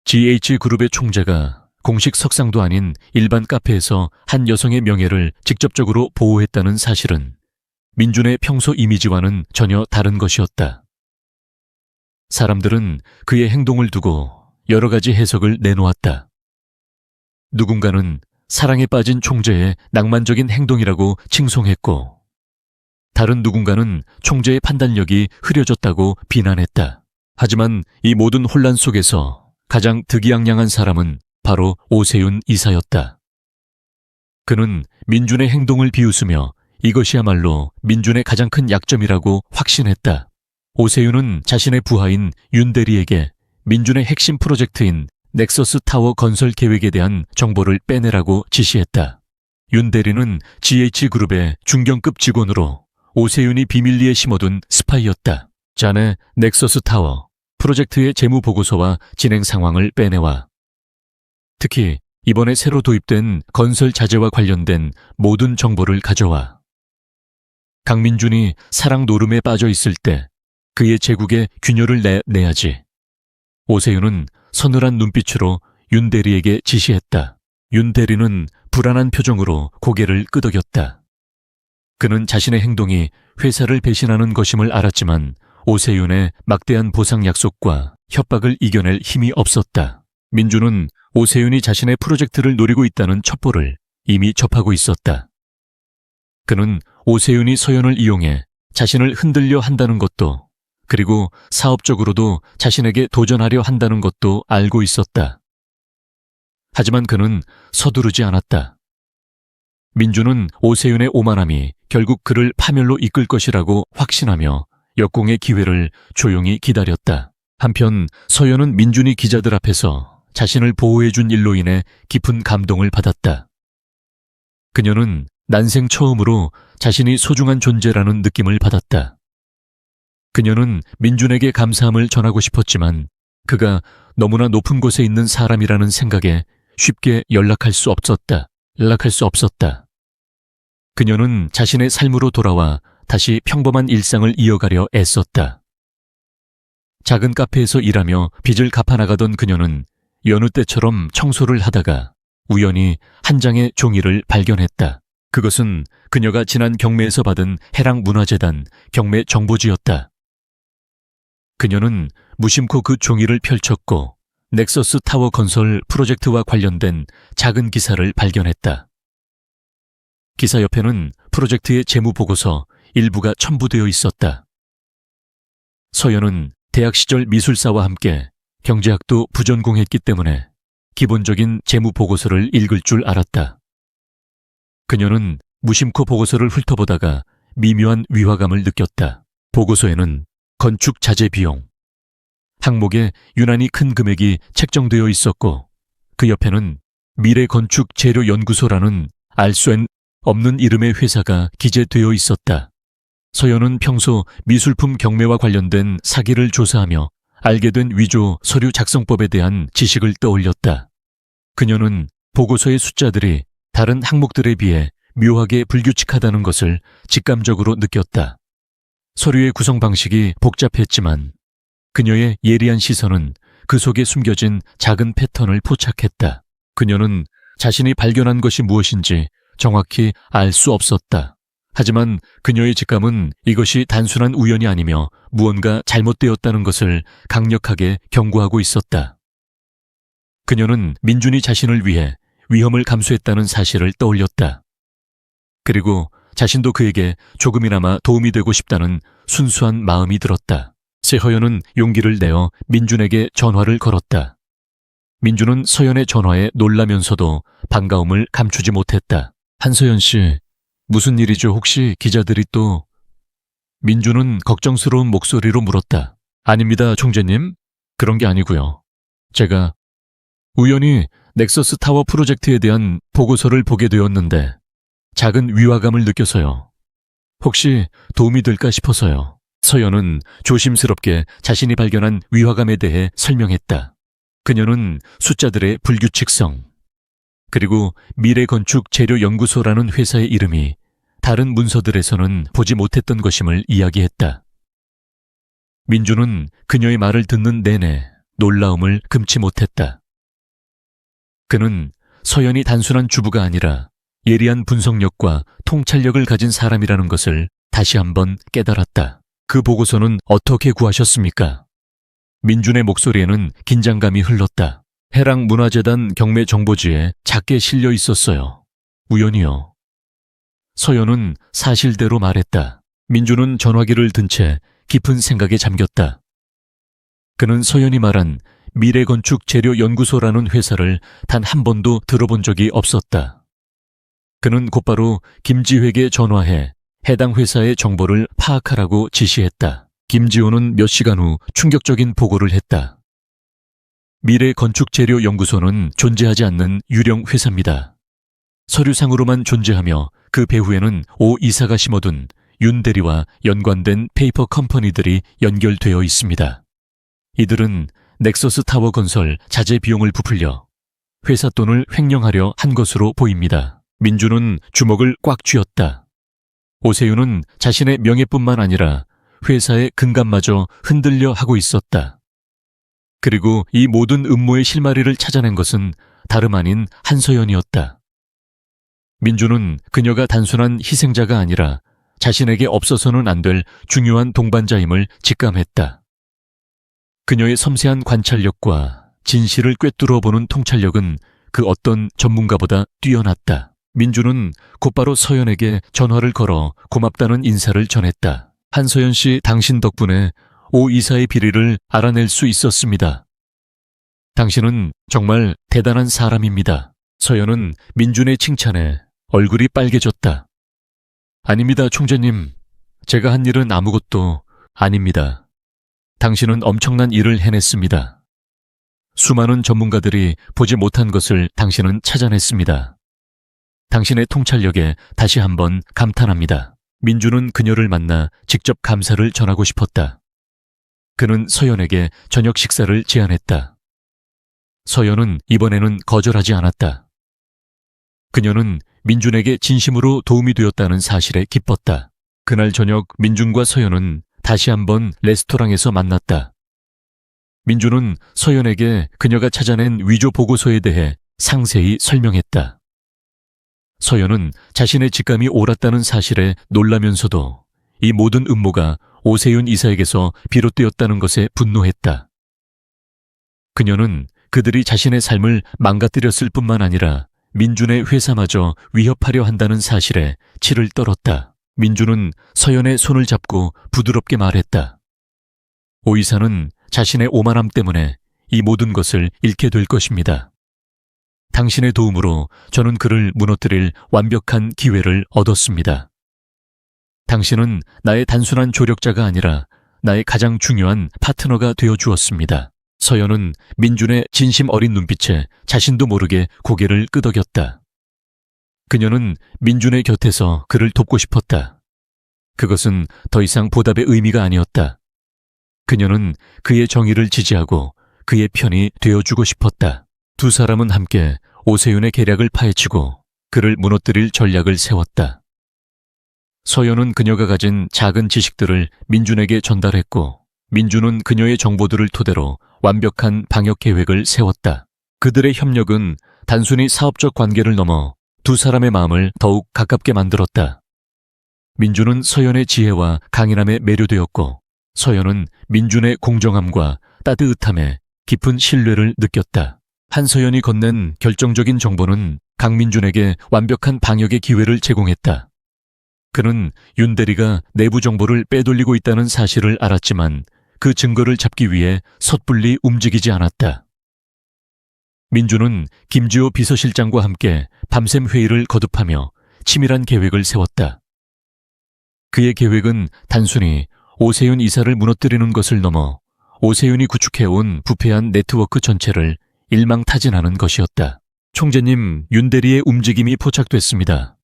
GH그룹의 총재가 공식 석상도 아닌 일반 카페에서 한 여성의 명예를 직접적으로 보호했다는 사실은 민준의 평소 이미지와는 전혀 다른 것이었다. 사람들은 그의 행동을 두고 여러 가지 해석을 내놓았다. 누군가는 사랑에 빠진 총재의 낭만적인 행동이라고 칭송했고, 다른 누군가는 총재의 판단력이 흐려졌다고 비난했다. 하지만 이 모든 혼란 속에서 가장 득이양양한 사람은 바로 오세윤 이사였다. 그는 민준의 행동을 비웃으며 이것이야말로 민준의 가장 큰 약점이라고 확신했다. 오세윤은 자신의 부하인 윤 대리에게 민준의 핵심 프로젝트인 넥서스 타워 건설 계획에 대한 정보를 빼내라고 지시했다. 윤 대리는 GH그룹의 중견급 직원으로 오세윤이 비밀리에 심어둔 스파이였다. 자네 넥서스 타워 프로젝트의 재무 보고서와 진행 상황을 빼내와. 특히 이번에 새로 도입된 건설 자재와 관련된 모든 정보를 가져와. 강민준이 사랑 노름에 빠져 있을 때 그의 제국에 균열을 내야지. 오세윤은 서늘한 눈빛으로 윤 대리에게 지시했다. 윤 대리는 불안한 표정으로 고개를 끄덕였다. 그는 자신의 행동이 회사를 배신하는 것임을 알았지만 오세윤의 막대한 보상 약속과 협박을 이겨낼 힘이 없었다. 민주는 오세윤이 자신의 프로젝트를 노리고 있다는 첩보를 이미 접하고 있었다. 그는 오세윤이 서연을 이용해 자신을 흔들려 한다는 것도, 그리고 사업적으로도 자신에게 도전하려 한다는 것도 알고 있었다. 하지만 그는 서두르지 않았다. 민주는 오세윤의 오만함이 결국 그를 파멸로 이끌 것이라고 확신하며 역공의 기회를 조용히 기다렸다. 한편 서연은 민준이 기자들 앞에서 자신을 보호해준 일로 인해 깊은 감동을 받았다. 그녀는 난생 처음으로 자신이 소중한 존재라는 느낌을 받았다. 그녀는 민준에게 감사함을 전하고 싶었지만 그가 너무나 높은 곳에 있는 사람이라는 생각에 쉽게 연락할 수 없었다. 그녀는 자신의 삶으로 돌아와 다시 평범한 일상을 이어가려 애썼다. 작은 카페에서 일하며 빚을 갚아나가던 그녀는 여느 때처럼 청소를 하다가 우연히 한 장의 종이를 발견했다. 그것은 그녀가 지난 경매에서 받은 해랑문화재단 경매 정보지였다. 그녀는 무심코 그 종이를 펼쳤고 넥서스 타워 건설 프로젝트와 관련된 작은 기사를 발견했다. 기사 옆에는 프로젝트의 재무 보고서 일부가 첨부되어 있었다. 서연은 대학 시절 미술사와 함께 경제학도 부전공했기 때문에 기본적인 재무 보고서를 읽을 줄 알았다. 그녀는 무심코 보고서를 훑어보다가 미묘한 위화감을 느꼈다. 보고서에는 건축 자재 비용 항목에 유난히 큰 금액이 책정되어 있었고, 그 옆에는 미래 건축 재료 연구소라는 알 수 없는 이름의 회사가 기재되어 있었다. 서연은 평소 미술품 경매와 관련된 사기를 조사하며 알게 된 위조 서류 작성법에 대한 지식을 떠올렸다. 그녀는 보고서의 숫자들이 다른 항목들에 비해 묘하게 불규칙하다는 것을 직감적으로 느꼈다. 서류의 구성 방식이 복잡했지만 그녀의 예리한 시선은 그 속에 숨겨진 작은 패턴을 포착했다. 그녀는 자신이 발견한 것이 무엇인지 정확히 알 수 없었다. 하지만 그녀의 직감은 이것이 단순한 우연이 아니며 무언가 잘못되었다는 것을 강력하게 경고하고 있었다. 그녀는 민준이 자신을 위해 위험을 감수했다는 사실을 떠올렸다. 그리고 자신도 그에게 조금이나마 도움이 되고 싶다는 순수한 마음이 들었다. 세허연은 용기를 내어 민준에게 전화를 걸었다. 민준은 서연의 전화에 놀라면서도 반가움을 감추지 못했다. 한서연 씨, 무슨 일이죠? 혹시 기자들이 또... 민준은 걱정스러운 목소리로 물었다. 아닙니다, 총재님. 그런 게 아니고요. 제가 우연히 넥서스 타워 프로젝트에 대한 보고서를 보게 되었는데 작은 위화감을 느껴서요. 혹시 도움이 될까 싶어서요. 서연은 조심스럽게 자신이 발견한 위화감에 대해 설명했다. 그녀는 숫자들의 불규칙성, 그리고 미래건축재료연구소라는 회사의 이름이 다른 문서들에서는 보지 못했던 것임을 이야기했다. 민준은 그녀의 말을 듣는 내내 놀라움을 금치 못했다. 그는 서연이 단순한 주부가 아니라 예리한 분석력과 통찰력을 가진 사람이라는 것을 다시 한번 깨달았다. 그 보고서는 어떻게 구하셨습니까? 민준의 목소리에는 긴장감이 흘렀다. 해랑문화재단 경매 정보지에 작게 실려 있었어요. 우연히요. 서연은 사실대로 말했다. 민준은 전화기를 든 채 깊은 생각에 잠겼다. 그는 서연이 말한 미래건축재료연구소라는 회사를 단 한 번도 들어본 적이 없었다. 그는 곧바로 김지회에게 전화해 해당 회사의 정보를 파악하라고 지시했다. 김지호는 몇 시간 후 충격적인 보고를 했다. 미래건축재료연구소는 존재하지 않는 유령 회사입니다. 서류상으로만 존재하며 그 배후에는 오 이사가 심어둔 윤 대리와 연관된 페이퍼 컴퍼니들이 연결되어 있습니다. 이들은 넥서스 타워 건설 자재 비용을 부풀려 회사 돈을 횡령하려 한 것으로 보입니다. 민준은 주먹을 꽉 쥐었다. 오세윤은 자신의 명예뿐만 아니라 회사의 근간마저 흔들려 하고 있었다. 그리고 이 모든 음모의 실마리를 찾아낸 것은 다름 아닌 한서연이었다. 민준은 그녀가 단순한 희생자가 아니라 자신에게 없어서는 안 될 중요한 동반자임을 직감했다. 그녀의 섬세한 관찰력과 진실을 꿰뚫어 보는 통찰력은 그 어떤 전문가보다 뛰어났다. 민준은 곧바로 서연에게 전화를 걸어 고맙다는 인사를 전했다. 한서연 씨, 당신 덕분에 오 이사의 비리를 알아낼 수 있었습니다. 당신은 정말 대단한 사람입니다. 서연은 민준의 칭찬에 얼굴이 빨개졌다. 아닙니다, 총재님. 제가 한 일은 아무것도 아닙니다. 당신은 엄청난 일을 해냈습니다. 수많은 전문가들이 보지 못한 것을 당신은 찾아냈습니다. 당신의 통찰력에 다시 한번 감탄합니다. 민준은 그녀를 만나 직접 감사를 전하고 싶었다. 그는 서연에게 저녁 식사를 제안했다. 서연은 이번에는 거절하지 않았다. 그녀는 민준에게 진심으로 도움이 되었다는 사실에 기뻤다. 그날 저녁 민준과 서연은 다시 한번 레스토랑에서 만났다. 민준은 서연에게 그녀가 찾아낸 위조 보고서에 대해 상세히 설명했다. 서연은 자신의 직감이 옳았다는 사실에 놀라면서도 이 모든 음모가 오세윤 이사에게서 비롯되었다는 것에 분노했다. 그녀는 그들이 자신의 삶을 망가뜨렸을 뿐만 아니라 민준의 회사마저 위협하려 한다는 사실에 치를 떨었다. 민준은 서연의 손을 잡고 부드럽게 말했다. 오 이사는 자신의 오만함 때문에 이 모든 것을 잃게 될 것입니다. 당신의 도움으로 저는 그를 무너뜨릴 완벽한 기회를 얻었습니다. 당신은 나의 단순한 조력자가 아니라 나의 가장 중요한 파트너가 되어 주었습니다. 서연은 민준의 진심 어린 눈빛에 자신도 모르게 고개를 끄덕였다. 그녀는 민준의 곁에서 그를 돕고 싶었다. 그것은 더 이상 보답의 의미가 아니었다. 그녀는 그의 정의를 지지하고 그의 편이 되어주고 싶었다. 두 사람은 함께 오세윤의 계략을 파헤치고 그를 무너뜨릴 전략을 세웠다. 서연은 그녀가 가진 작은 지식들을 민준에게 전달했고 민준은 그녀의 정보들을 토대로 완벽한 방역 계획을 세웠다. 그들의 협력은 단순히 사업적 관계를 넘어 두 사람의 마음을 더욱 가깝게 만들었다. 민준은 서연의 지혜와 강인함에 매료되었고 서연은 민준의 공정함과 따뜻함에 깊은 신뢰를 느꼈다. 한서연이 건넨 결정적인 정보는 강민준에게 완벽한 방역의 기회를 제공했다. 그는 윤대리가 내부 정보를 빼돌리고 있다는 사실을 알았지만 그 증거를 잡기 위해 섣불리 움직이지 않았다. 민준은 김지호 비서실장과 함께 밤샘 회의를 거듭하며 치밀한 계획을 세웠다. 그의 계획은 단순히 오세윤 이사를 무너뜨리는 것을 넘어 오세윤이 구축해온 부패한 네트워크 전체를 일망타진하는 것이었다. 총재님, 윤대리의 움직임이 포착됐습니다.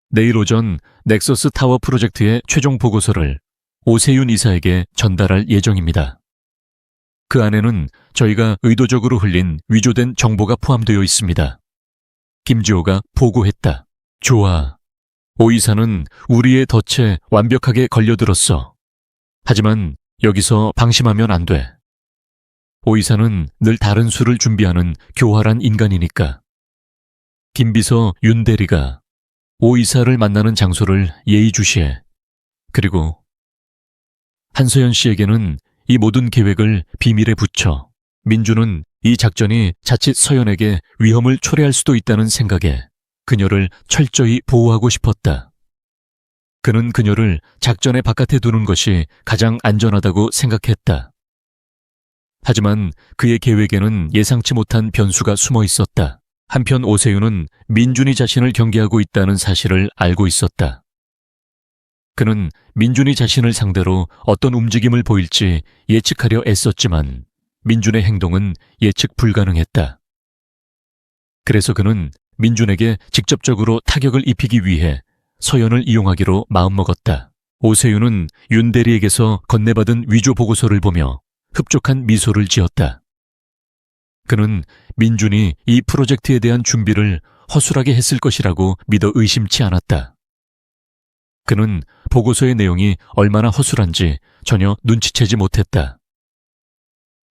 내일 오전 넥서스 타워 프로젝트의 최종 보고서를 오세윤 이사에게 전달할 예정입니다. 그 안에는 저희가 의도적으로 흘린 위조된 정보가 포함되어 있습니다. 김지호가 보고했다. 좋아. 오 이사는 우리의 덫에 완벽하게 걸려들었어. 하지만 여기서 방심하면 안 돼. 오 이사는 늘 다른 수를 준비하는 교활한 인간이니까. 김 비서 윤 대리가 오 이사를 만나는 장소를 예의주시해. 그리고 한서연 씨에게는 이 모든 계획을 비밀에 붙여. 민주는 이 작전이 자칫 서연에게 위험을 초래할 수도 있다는 생각에 그녀를 철저히 보호하고 싶었다. 그는 그녀를 작전의 바깥에 두는 것이 가장 안전하다고 생각했다. 하지만 그의 계획에는 예상치 못한 변수가 숨어 있었다. 한편 오세윤은 민준이 자신을 경계하고 있다는 사실을 알고 있었다. 그는 민준이 자신을 상대로 어떤 움직임을 보일지 예측하려 애썼지만 민준의 행동은 예측 불가능했다. 그래서 그는 민준에게 직접적으로 타격을 입히기 위해 서연을 이용하기로 마음먹었다. 오세윤은 윤 대리에게서 건네받은 위조 보고서를 보며 흡족한 미소를 지었다. 그는 민준이 이 프로젝트에 대한 준비를 허술하게 했을 것이라고 믿어 의심치 않았다. 그는 보고서의 내용이 얼마나 허술한지 전혀 눈치채지 못했다.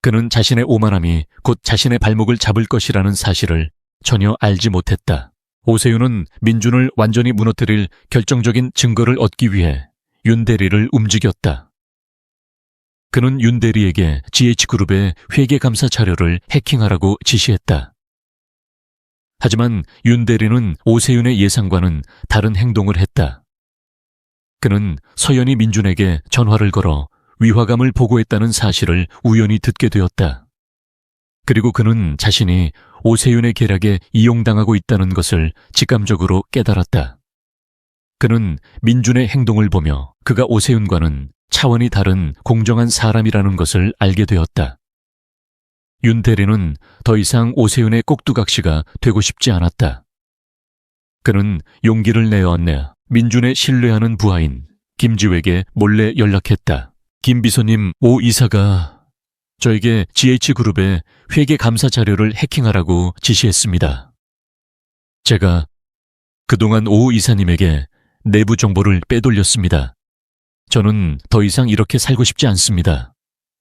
그는 자신의 오만함이 곧 자신의 발목을 잡을 것이라는 사실을 전혀 알지 못했다. 오세윤은 민준을 완전히 무너뜨릴 결정적인 증거를 얻기 위해 윤 대리를 움직였다. 그는 윤 대리에게 GH그룹의 회계감사 자료를 해킹하라고 지시했다. 하지만 윤 대리는 오세윤의 예상과는 다른 행동을 했다. 그는 서연이 민준에게 전화를 걸어 위화감을 보고했다는 사실을 우연히 듣게 되었다. 그리고 그는 자신이 오세윤의 계략에 이용당하고 있다는 것을 직감적으로 깨달았다. 그는 민준의 행동을 보며 그가 오세윤과는 차원이 다른 공정한 사람이라는 것을 알게 되었다. 윤 대리는 더 이상 오세윤의 꼭두각시가 되고 싶지 않았다. 그는 용기를 내어내 민준의 신뢰하는 부하인 김지우에게 몰래 연락했다. 김 비서님, 오 이사가 저에게 GH그룹의 회계감사 자료를 해킹하라고 지시했습니다. 제가 그동안 오 이사님에게 내부 정보를 빼돌렸습니다. 저는 더 이상 이렇게 살고 싶지 않습니다.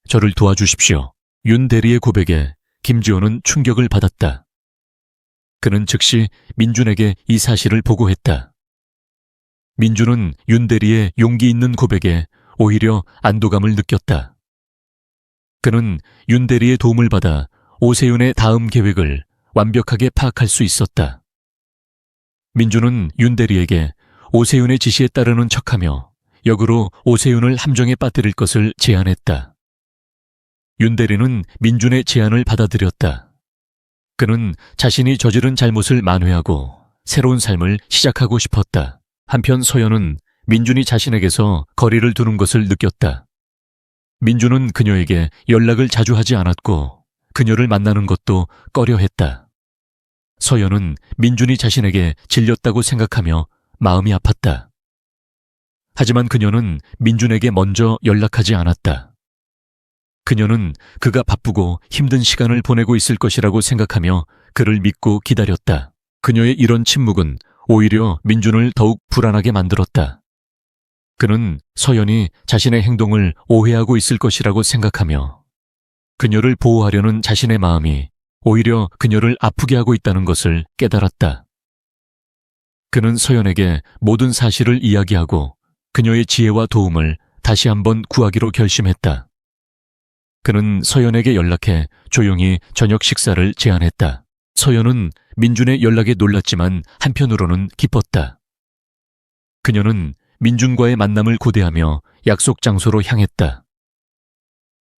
저를 도와주십시오. 윤 대리의 고백에 김지호는 충격을 받았다. 그는 즉시 민준에게 이 사실을 보고했다. 민준은 윤 대리의 용기 있는 고백에 오히려 안도감을 느꼈다. 그는 윤 대리의 도움을 받아 오세윤의 다음 계획을 완벽하게 파악할 수 있었다. 민준은 윤 대리에게 오세윤의 지시에 따르는 척하며 역으로 오세윤을 함정에 빠뜨릴 것을 제안했다. 윤 대리는 민준의 제안을 받아들였다. 그는 자신이 저지른 잘못을 만회하고 새로운 삶을 시작하고 싶었다. 한편 서연은 민준이 자신에게서 거리를 두는 것을 느꼈다. 민준은 그녀에게 연락을 자주 하지 않았고 그녀를 만나는 것도 꺼려했다. 서연은 민준이 자신에게 질렸다고 생각하며 마음이 아팠다. 하지만 그녀는 민준에게 먼저 연락하지 않았다. 그녀는 그가 바쁘고 힘든 시간을 보내고 있을 것이라고 생각하며 그를 믿고 기다렸다. 그녀의 이런 침묵은 오히려 민준을 더욱 불안하게 만들었다. 그는 서연이 자신의 행동을 오해하고 있을 것이라고 생각하며 그녀를 보호하려는 자신의 마음이 오히려 그녀를 아프게 하고 있다는 것을 깨달았다. 그는 서연에게 모든 사실을 이야기하고 그녀의 지혜와 도움을 다시 한번 구하기로 결심했다. 그는 서연에게 연락해 조용히 저녁 식사를 제안했다. 서연은 민준의 연락에 놀랐지만 한편으로는 기뻤다. 그녀는 민준과의 만남을 고대하며 약속 장소로 향했다.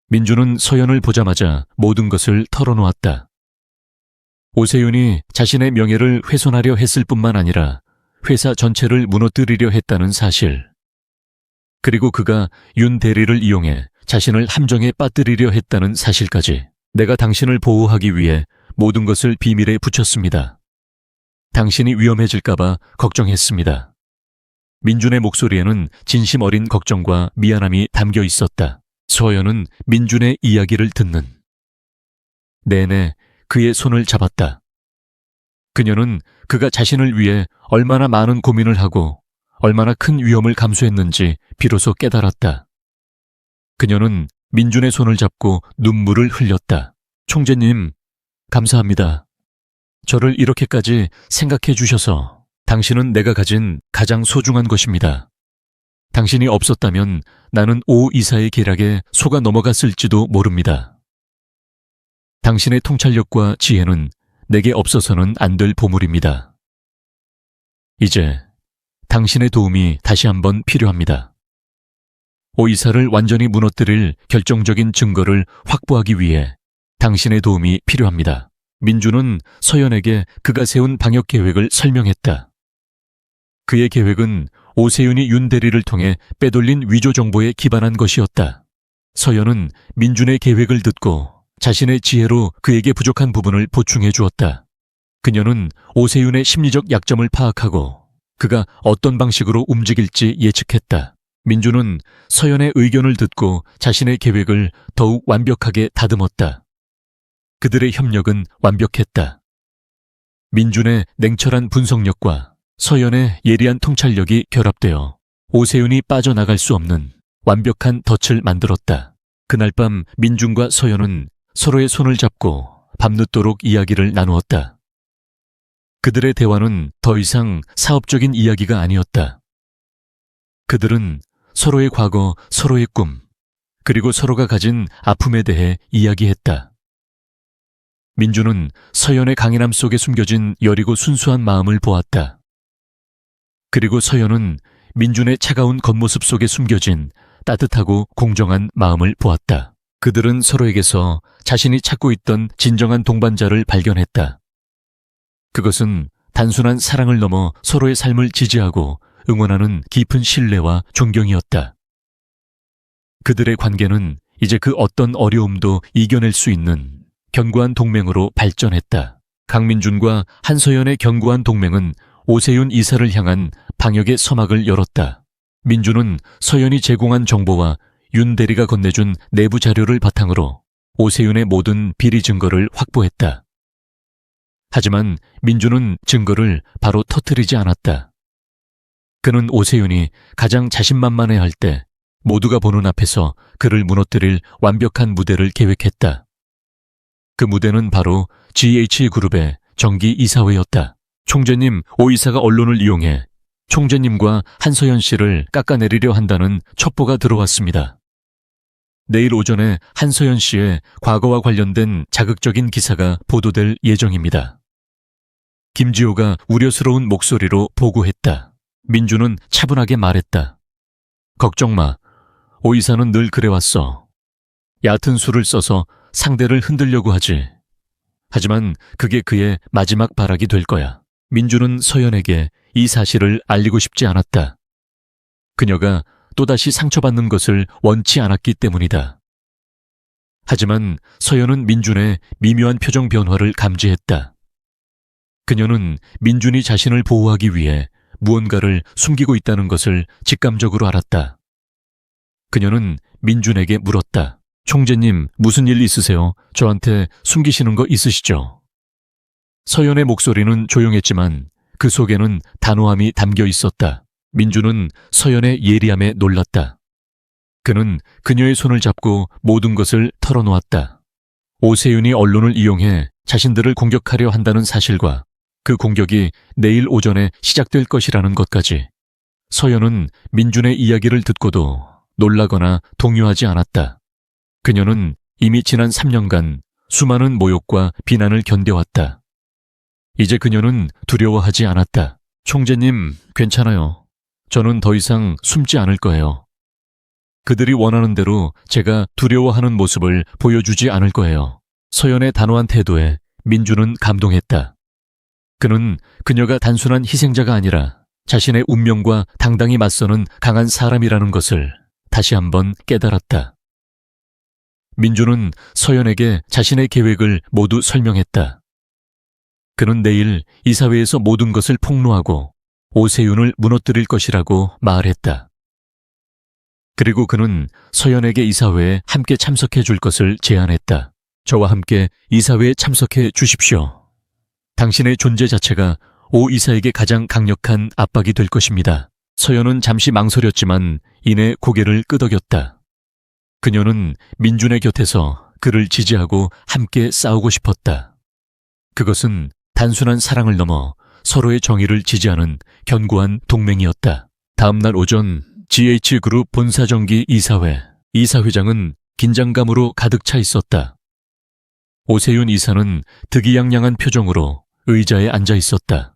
민준은 서연을 보자마자 모든 것을 털어놓았다. 오세윤이 자신의 명예를 훼손하려 했을 뿐만 아니라 회사 전체를 무너뜨리려 했다는 사실, 그리고 그가 윤 대리를 이용해 자신을 함정에 빠뜨리려 했다는 사실까지. 내가 당신을 보호하기 위해 모든 것을 비밀에 붙였습니다. 당신이 위험해질까봐 걱정했습니다. 민준의 목소리에는 진심 어린 걱정과 미안함이 담겨 있었다. 서연은 민준의 이야기를 듣는 내내 그의 손을 잡았다. 그녀는 그가 자신을 위해 얼마나 많은 고민을 하고 얼마나 큰 위험을 감수했는지 비로소 깨달았다. 그녀는 민준의 손을 잡고 눈물을 흘렸다. 총재님, 감사합니다. 저를 이렇게까지 생각해 주셔서. 당신은 내가 가진 가장 소중한 것입니다. 당신이 없었다면 나는 오 이사의 계략에 속아 넘어갔을지도 모릅니다. 당신의 통찰력과 지혜는 내게 없어서는 안 될 보물입니다. 이제 당신의 도움이 다시 한번 필요합니다. 오 이사를 완전히 무너뜨릴 결정적인 증거를 확보하기 위해 당신의 도움이 필요합니다. 민준은 서연에게 그가 세운 방역 계획을 설명했다. 그의 계획은 오세윤이 윤 대리를 통해 빼돌린 위조 정보에 기반한 것이었다. 서연은 민준의 계획을 듣고 자신의 지혜로 그에게 부족한 부분을 보충해 주었다. 그녀는 오세윤의 심리적 약점을 파악하고 그가 어떤 방식으로 움직일지 예측했다. 민준은 서연의 의견을 듣고 자신의 계획을 더욱 완벽하게 다듬었다. 그들의 협력은 완벽했다. 민준의 냉철한 분석력과 서연의 예리한 통찰력이 결합되어 오세윤이 빠져나갈 수 없는 완벽한 덫을 만들었다. 그날 밤 민준과 서연은 서로의 손을 잡고 밤늦도록 이야기를 나누었다. 그들의 대화는 더 이상 사업적인 이야기가 아니었다. 그들은 서로의 과거, 서로의 꿈, 그리고 서로가 가진 아픔에 대해 이야기했다. 민준은 서연의 강인함 속에 숨겨진 여리고 순수한 마음을 보았다. 그리고 서연은 민준의 차가운 겉모습 속에 숨겨진 따뜻하고 공정한 마음을 보았다. 그들은 서로에게서 자신이 찾고 있던 진정한 동반자를 발견했다. 그것은 단순한 사랑을 넘어 서로의 삶을 지지하고 응원하는 깊은 신뢰와 존경이었다. 그들의 관계는 이제 그 어떤 어려움도 이겨낼 수 있는 견고한 동맹으로 발전했다. 강민준과 한서연의 견고한 동맹은 오세윤 이사를 향한 방역의 서막을 열었다. 민준은 서연이 제공한 정보와 윤 대리가 건네준 내부 자료를 바탕으로 오세윤의 모든 비리 증거를 확보했다. 하지만 민준은 증거를 바로 터뜨리지 않았다. 그는 오세윤이 가장 자신만만해할 때 모두가 보는 앞에서 그를 무너뜨릴 완벽한 무대를 계획했다. 그 무대는 바로 GH그룹의 정기 이사회였다. 총재님, 오 이사가 언론을 이용해 총재님과 한서연 씨를 깎아내리려 한다는 첩보가 들어왔습니다. 내일 오전에 한서연 씨의 과거와 관련된 자극적인 기사가 보도될 예정입니다. 김지호가 우려스러운 목소리로 보고했다. 민준은 차분하게 말했다. 걱정 마. 오 이사는 늘 그래왔어. 얕은 수를 써서 상대를 흔들려고 하지. 하지만 그게 그의 마지막 발악이 될 거야. 민준은 서연에게 이 사실을 알리고 싶지 않았다. 그녀가 또다시 상처받는 것을 원치 않았기 때문이다. 하지만 서연은 민준의 미묘한 표정 변화를 감지했다. 그녀는 민준이 자신을 보호하기 위해 무언가를 숨기고 있다는 것을 직감적으로 알았다. 그녀는 민준에게 물었다. 총재님, 무슨 일 있으세요? 저한테 숨기시는 거 있으시죠? 서연의 목소리는 조용했지만 그 속에는 단호함이 담겨 있었다. 민준은 서연의 예리함에 놀랐다. 그는 그녀의 손을 잡고 모든 것을 털어놓았다. 오세윤이 언론을 이용해 자신들을 공격하려 한다는 사실과 그 공격이 내일 오전에 시작될 것이라는 것까지. 서연은 민준의 이야기를 듣고도 놀라거나 동요하지 않았다. 그녀는 이미 지난 3년간 수많은 모욕과 비난을 견뎌왔다. 이제 그녀는 두려워하지 않았다. 총재님, 괜찮아요. 저는 더 이상 숨지 않을 거예요. 그들이 원하는 대로 제가 두려워하는 모습을 보여주지 않을 거예요. 서연의 단호한 태도에 민주는 감동했다. 그는 그녀가 단순한 희생자가 아니라 자신의 운명과 당당히 맞서는 강한 사람이라는 것을 다시 한번 깨달았다. 민주는 서연에게 자신의 계획을 모두 설명했다. 그는 내일 이사회에서 모든 것을 폭로하고 오세윤을 무너뜨릴 것이라고 말했다. 그리고 그는 서연에게 이사회에 함께 참석해 줄 것을 제안했다. 저와 함께 이사회에 참석해 주십시오. 당신의 존재 자체가 오 이사에게 가장 강력한 압박이 될 것입니다. 서연은 잠시 망설였지만 이내 고개를 끄덕였다. 그녀는 민준의 곁에서 그를 지지하고 함께 싸우고 싶었다. 그것은 단순한 사랑을 넘어 서로의 정의를 지지하는 견고한 동맹이었다. 다음 날 오전 GH그룹 본사정기 이사회, 이사회장은 긴장감으로 가득 차 있었다. 오세윤 이사는 득이양양한 표정으로 의자에 앉아 있었다.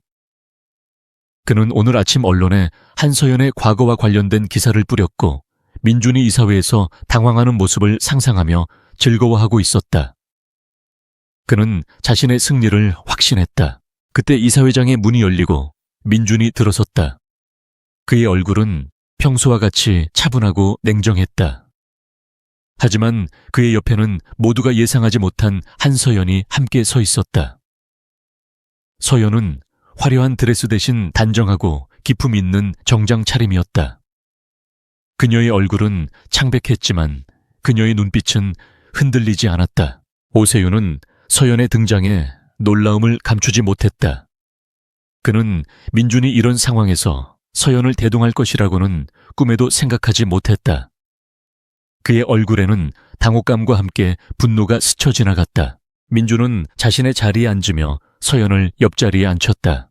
그는 오늘 아침 언론에 한서연의 과거와 관련된 기사를 뿌렸고 민준이 이사회에서 당황하는 모습을 상상하며 즐거워하고 있었다. 그는 자신의 승리를 확신했다. 그때 이사회장의 문이 열리고 민준이 들어섰다. 그의 얼굴은 평소와 같이 차분하고 냉정했다. 하지만 그의 옆에는 모두가 예상하지 못한 한서연이 함께 서 있었다. 서연은 화려한 드레스 대신 단정하고 기품 있는 정장 차림이었다. 그녀의 얼굴은 창백했지만 그녀의 눈빛은 흔들리지 않았다. 오세윤은 서연의 등장에 놀라움을 감추지 못했다. 그는 민준이 이런 상황에서 서연을 대동할 것이라고는 꿈에도 생각하지 못했다. 그의 얼굴에는 당혹감과 함께 분노가 스쳐 지나갔다. 민준은 자신의 자리에 앉으며 서연을 옆자리에 앉혔다.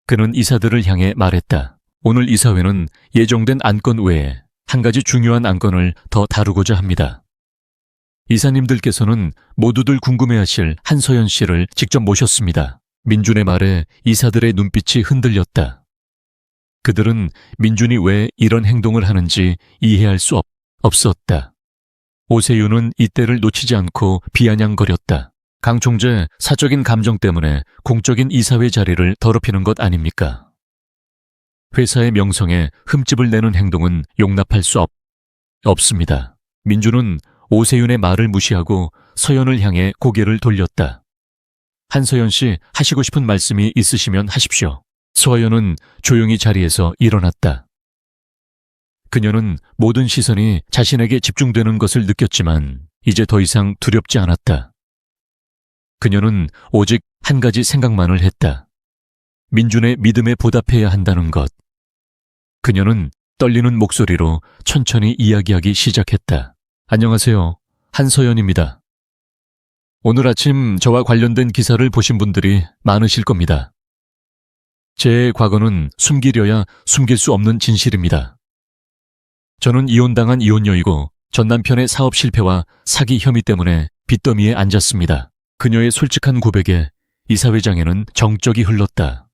그는 이사들을 향해 말했다. 오늘 이사회는 예정된 안건 외에 한 가지 중요한 안건을 더 다루고자 합니다. 이사님들께서는 모두들 궁금해하실 한서연 씨를 직접 모셨습니다. 민준의 말에 이사들의 눈빛이 흔들렸다. 그들은 민준이 왜 이런 행동을 하는지 이해할 수 없었다. 오세윤은 이때를 놓치지 않고 비아냥거렸다. 강 총재, 사적인 감정 때문에 공적인 이사회 자리를 더럽히는 것 아닙니까? 회사의 명성에 흠집을 내는 행동은 용납할 수 없습니다. 민준은 오세윤의 말을 무시하고 서연을 향해 고개를 돌렸다. 한서연 씨, 하시고 싶은 말씀이 있으시면 하십시오. 서연은 조용히 자리에서 일어났다. 그녀는 모든 시선이 자신에게 집중되는 것을 느꼈지만 이제 더 이상 두렵지 않았다. 그녀는 오직 한 가지 생각만을 했다. 민준의 믿음에 보답해야 한다는 것. 그녀는 떨리는 목소리로 천천히 이야기하기 시작했다. 안녕하세요. 한서연입니다. 오늘 아침 저와 관련된 기사를 보신 분들이 많으실 겁니다. 제 과거는 숨기려야 숨길 수 없는 진실입니다. 저는 이혼당한 이혼녀이고 전 남편의 사업 실패와 사기 혐의 때문에 빚더미에 앉았습니다. 그녀의 솔직한 고백에 이사회장에는 정적이 흘렀다.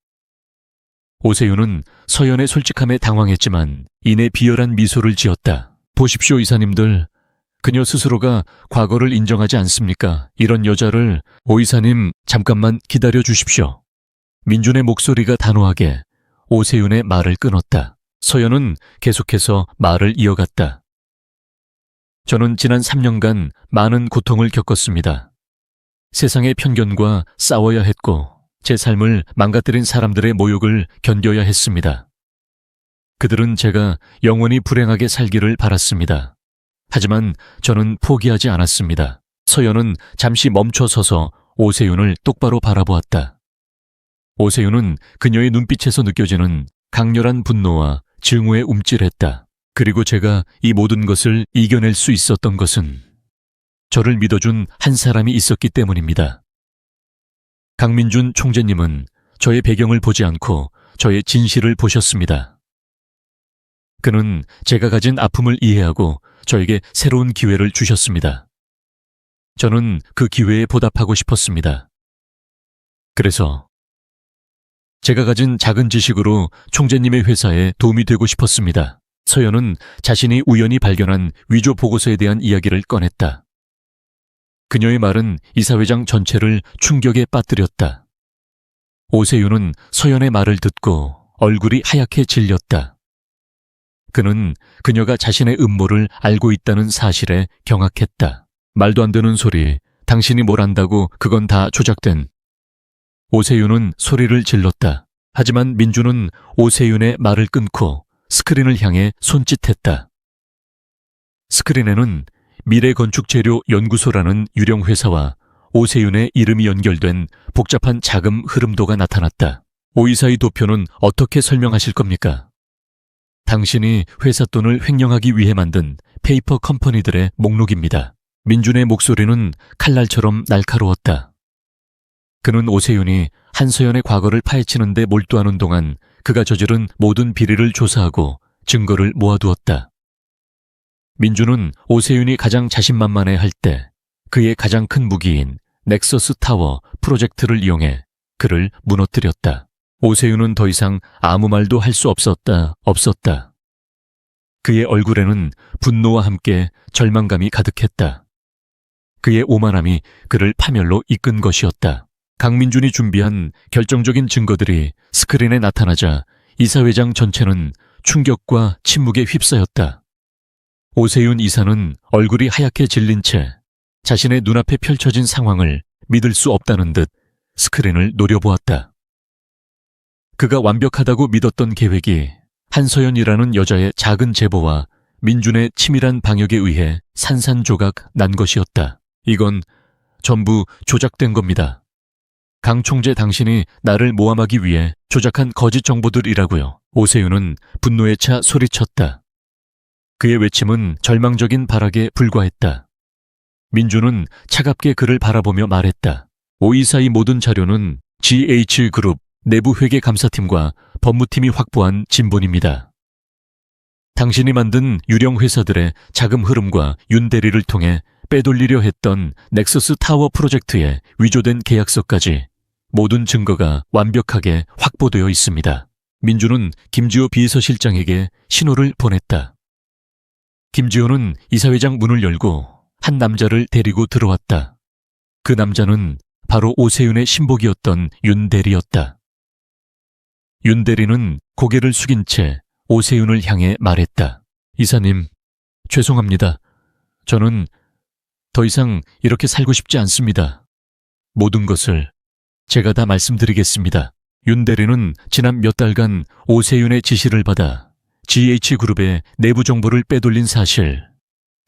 오세윤은 서연의 솔직함에 당황했지만 이내 비열한 미소를 지었다. 보십시오, 이사님들. 그녀 스스로가 과거를 인정하지 않습니까? 이런 여자를 오 이사님 잠깐만 기다려 주십시오. 민준의 목소리가 단호하게 오세윤의 말을 끊었다. 서연은 계속해서 말을 이어갔다. 저는 지난 3년간 많은 고통을 겪었습니다. 세상의 편견과 싸워야 했고 제 삶을 망가뜨린 사람들의 모욕을 견뎌야 했습니다. 그들은 제가 영원히 불행하게 살기를 바랐습니다. 하지만 저는 포기하지 않았습니다. 서연은 잠시 멈춰서서 오세윤을 똑바로 바라보았다. 오세윤은 그녀의 눈빛에서 느껴지는 강렬한 분노와 증오에 움찔했다. 그리고 제가 이 모든 것을 이겨낼 수 있었던 것은 저를 믿어준 한 사람이 있었기 때문입니다. 강민준 총재님은 저의 배경을 보지 않고 저의 진실을 보셨습니다. 그는 제가 가진 아픔을 이해하고 저에게 새로운 기회를 주셨습니다. 저는 그 기회에 보답하고 싶었습니다. 그래서 제가 가진 작은 지식으로 총재님의 회사에 도움이 되고 싶었습니다. 서연은 자신이 우연히 발견한 위조 보고서에 대한 이야기를 꺼냈다. 그녀의 말은 이사회장 전체를 충격에 빠뜨렸다. 오세윤은 서연의 말을 듣고 얼굴이 하얗게 질렸다. 그는 그녀가 자신의 음모를 알고 있다는 사실에 경악했다. 말도 안 되는 소리, 당신이 뭘 안다고 그건 다 조작된. 오세윤은 소리를 질렀다. 하지만 민주는 오세윤의 말을 끊고 스크린을 향해 손짓했다. 스크린에는 미래건축재료연구소라는 유령 회사와 오세윤의 이름이 연결된 복잡한 자금 흐름도가 나타났다. 오이사의 도표는 어떻게 설명하실 겁니까? 당신이 회사 돈을 횡령하기 위해 만든 페이퍼 컴퍼니들의 목록입니다. 민준의 목소리는 칼날처럼 날카로웠다. 그는 오세윤이 한서연의 과거를 파헤치는 데 몰두하는 동안 그가 저지른 모든 비리를 조사하고 증거를 모아두었다. 민준은 오세윤이 가장 자신만만해할 때 그의 가장 큰 무기인 넥서스 타워 프로젝트를 이용해 그를 무너뜨렸다. 오세윤은 더 이상 아무 말도 할 수 없었다. 그의 얼굴에는 분노와 함께 절망감이 가득했다. 그의 오만함이 그를 파멸로 이끈 것이었다. 강민준이 준비한 결정적인 증거들이 스크린에 나타나자 이사회장 전체는 충격과 침묵에 휩싸였다. 오세윤 이사는 얼굴이 하얗게 질린 채 자신의 눈앞에 펼쳐진 상황을 믿을 수 없다는 듯 스크린을 노려보았다. 그가 완벽하다고 믿었던 계획이 한서연이라는 여자의 작은 제보와 민준의 치밀한 방역에 의해 산산조각 난 것이었다. 이건 전부 조작된 겁니다. 강 총재 당신이 나를 모함하기 위해 조작한 거짓 정보들이라고요. 오세윤은 분노에 차 소리쳤다. 그의 외침은 절망적인 발악에 불과했다. 민준은 차갑게 그를 바라보며 말했다. 오이사의 모든 자료는 GH그룹 내부회계 감사팀과 법무팀이 확보한 진본입니다. 당신이 만든 유령 회사들의 자금 흐름과 윤 대리를 통해 빼돌리려 했던 넥서스 타워 프로젝트의 위조된 계약서까지 모든 증거가 완벽하게 확보되어 있습니다. 민주는 김지호 비서실장에게 신호를 보냈다. 김지호는 이사회장 문을 열고 한 남자를 데리고 들어왔다. 그 남자는 바로 오세윤의 신복이었던 윤 대리였다. 윤 대리는 고개를 숙인 채 오세윤을 향해 말했다. 이사님, 죄송합니다. 저는 더 이상 이렇게 살고 싶지 않습니다. 모든 것을 제가 다 말씀드리겠습니다. 윤 대리는 지난 몇 달간 오세윤의 지시를 받아 GH그룹의 내부 정보를 빼돌린 사실,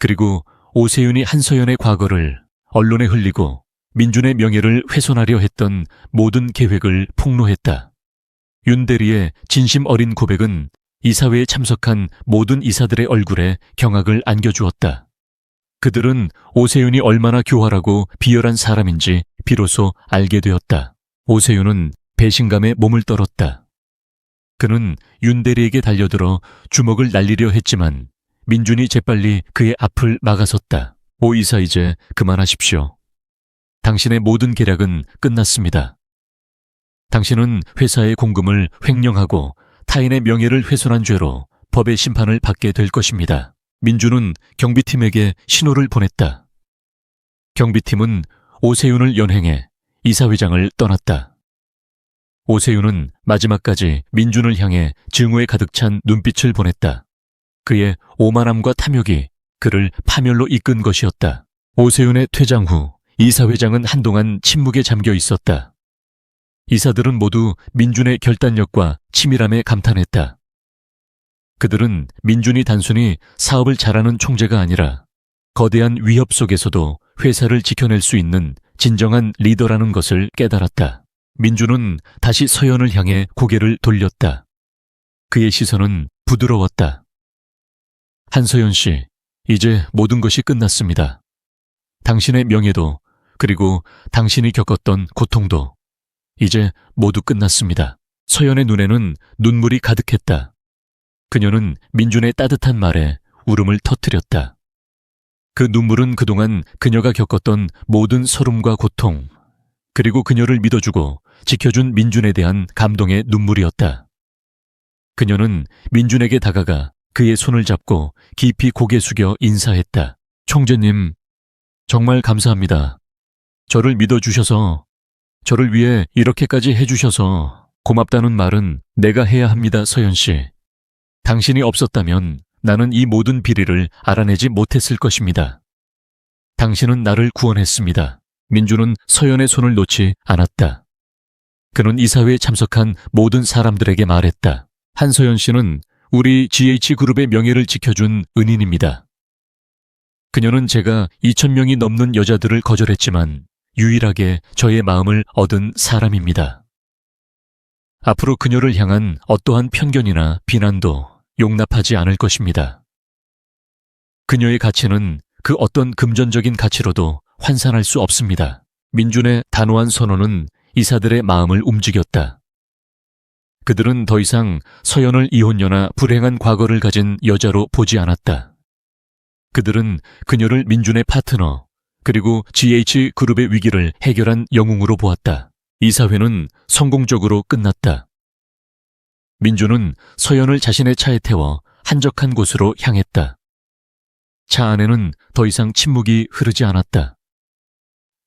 그리고 오세윤이 한서연의 과거를 언론에 흘리고 민준의 명예를 훼손하려 했던 모든 계획을 폭로했다. 윤 대리의 진심 어린 고백은 이사회에 참석한 모든 이사들의 얼굴에 경악을 안겨주었다. 그들은 오세윤이 얼마나 교활하고 비열한 사람인지 비로소 알게 되었다. 오세윤은 배신감에 몸을 떨었다. 그는 윤 대리에게 달려들어 주먹을 날리려 했지만 민준이 재빨리 그의 앞을 막아섰다. 오 이사, 이제 그만하십시오. 당신의 모든 계략은 끝났습니다. 당신은 회사의 공금을 횡령하고 타인의 명예를 훼손한 죄로 법의 심판을 받게 될 것입니다. 민주는 경비팀에게 신호를 보냈다. 경비팀은 오세윤을 연행해 이사회장을 떠났다. 오세윤은 마지막까지 민준을 향해 증오에 가득 찬 눈빛을 보냈다. 그의 오만함과 탐욕이 그를 파멸로 이끈 것이었다. 오세윤의 퇴장 후 이사회장은 한동안 침묵에 잠겨 있었다. 이사들은 모두 민준의 결단력과 치밀함에 감탄했다. 그들은 민준이 단순히 사업을 잘하는 총재가 아니라 거대한 위협 속에서도 회사를 지켜낼 수 있는 진정한 리더라는 것을 깨달았다. 민준은 다시 서연을 향해 고개를 돌렸다. 그의 시선은 부드러웠다. 한서연 씨, 이제 모든 것이 끝났습니다. 당신의 명예도, 그리고 당신이 겪었던 고통도 이제 모두 끝났습니다. 서연의 눈에는 눈물이 가득했다. 그녀는 민준의 따뜻한 말에 울음을 터뜨렸다. 그 눈물은 그동안 그녀가 겪었던 모든 서름과 고통, 그리고 그녀를 믿어주고 지켜준 민준에 대한 감동의 눈물이었다. 그녀는 민준에게 다가가 그의 손을 잡고 깊이 고개 숙여 인사했다. 총재님, 정말 감사합니다. 저를 믿어주셔서, 저를 위해 이렇게까지 해주셔서 고맙다는 말은 내가 해야 합니다, 서연 씨. 당신이 없었다면 나는 이 모든 비리를 알아내지 못했을 것입니다. 당신은 나를 구원했습니다. 민준은 서연의 손을 놓지 않았다. 그는 이사회에 참석한 모든 사람들에게 말했다. 한서연 씨는 우리 GH그룹의 명예를 지켜준 은인입니다. 그녀는 제가 2,000명이 넘는 여자들을 거절했지만 유일하게 저의 마음을 얻은 사람입니다. 앞으로 그녀를 향한 어떠한 편견이나 비난도 용납하지 않을 것입니다. 그녀의 가치는 그 어떤 금전적인 가치로도 환산할 수 없습니다. 민준의 단호한 선언은 이사들의 마음을 움직였다. 그들은 더 이상 서연을 이혼녀나 불행한 과거를 가진 여자로 보지 않았다. 그들은 그녀를 민준의 파트너, 그리고 GH그룹의 위기를 해결한 영웅으로 보았다. 이사회는 성공적으로 끝났다. 민준은 서연을 자신의 차에 태워 한적한 곳으로 향했다. 차 안에는 더 이상 침묵이 흐르지 않았다.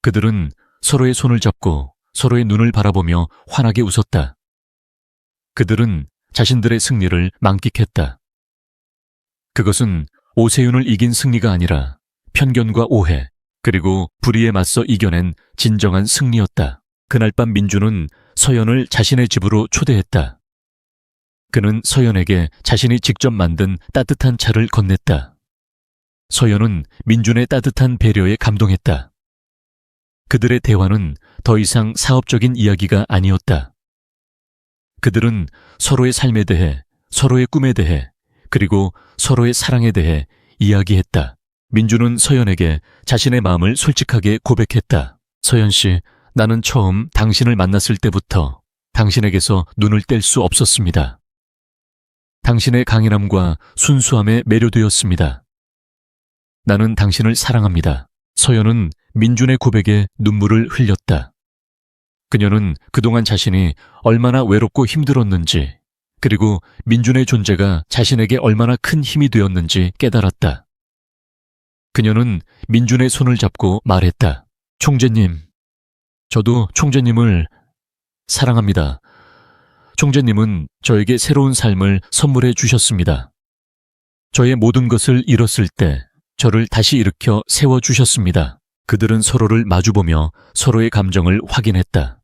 그들은 서로의 손을 잡고 서로의 눈을 바라보며 환하게 웃었다. 그들은 자신들의 승리를 만끽했다. 그것은 오세윤을 이긴 승리가 아니라 편견과 오해, 그리고 불의에 맞서 이겨낸 진정한 승리였다. 그날 밤 민준은 서연을 자신의 집으로 초대했다. 그는 서연에게 자신이 직접 만든 따뜻한 차를 건넸다. 서연은 민준의 따뜻한 배려에 감동했다. 그들의 대화는 더 이상 사업적인 이야기가 아니었다. 그들은 서로의 삶에 대해, 서로의 꿈에 대해, 그리고 서로의 사랑에 대해 이야기했다. 민준은 서연에게 자신의 마음을 솔직하게 고백했다. 서연 씨, 나는 처음 당신을 만났을 때부터 당신에게서 눈을 뗄 수 없었습니다. 당신의 강인함과 순수함에 매료되었습니다. 나는 당신을 사랑합니다. 서연은 민준의 고백에 눈물을 흘렸다. 그녀는 그동안 자신이 얼마나 외롭고 힘들었는지, 그리고 민준의 존재가 자신에게 얼마나 큰 힘이 되었는지 깨달았다. 그녀는 민준의 손을 잡고 말했다. 총재님, 저도 총재님을 사랑합니다. 총재님은 저에게 새로운 삶을 선물해 주셨습니다. 저의 모든 것을 잃었을 때 저를 다시 일으켜 세워주셨습니다. 그들은 서로를 마주보며 서로의 감정을 확인했다.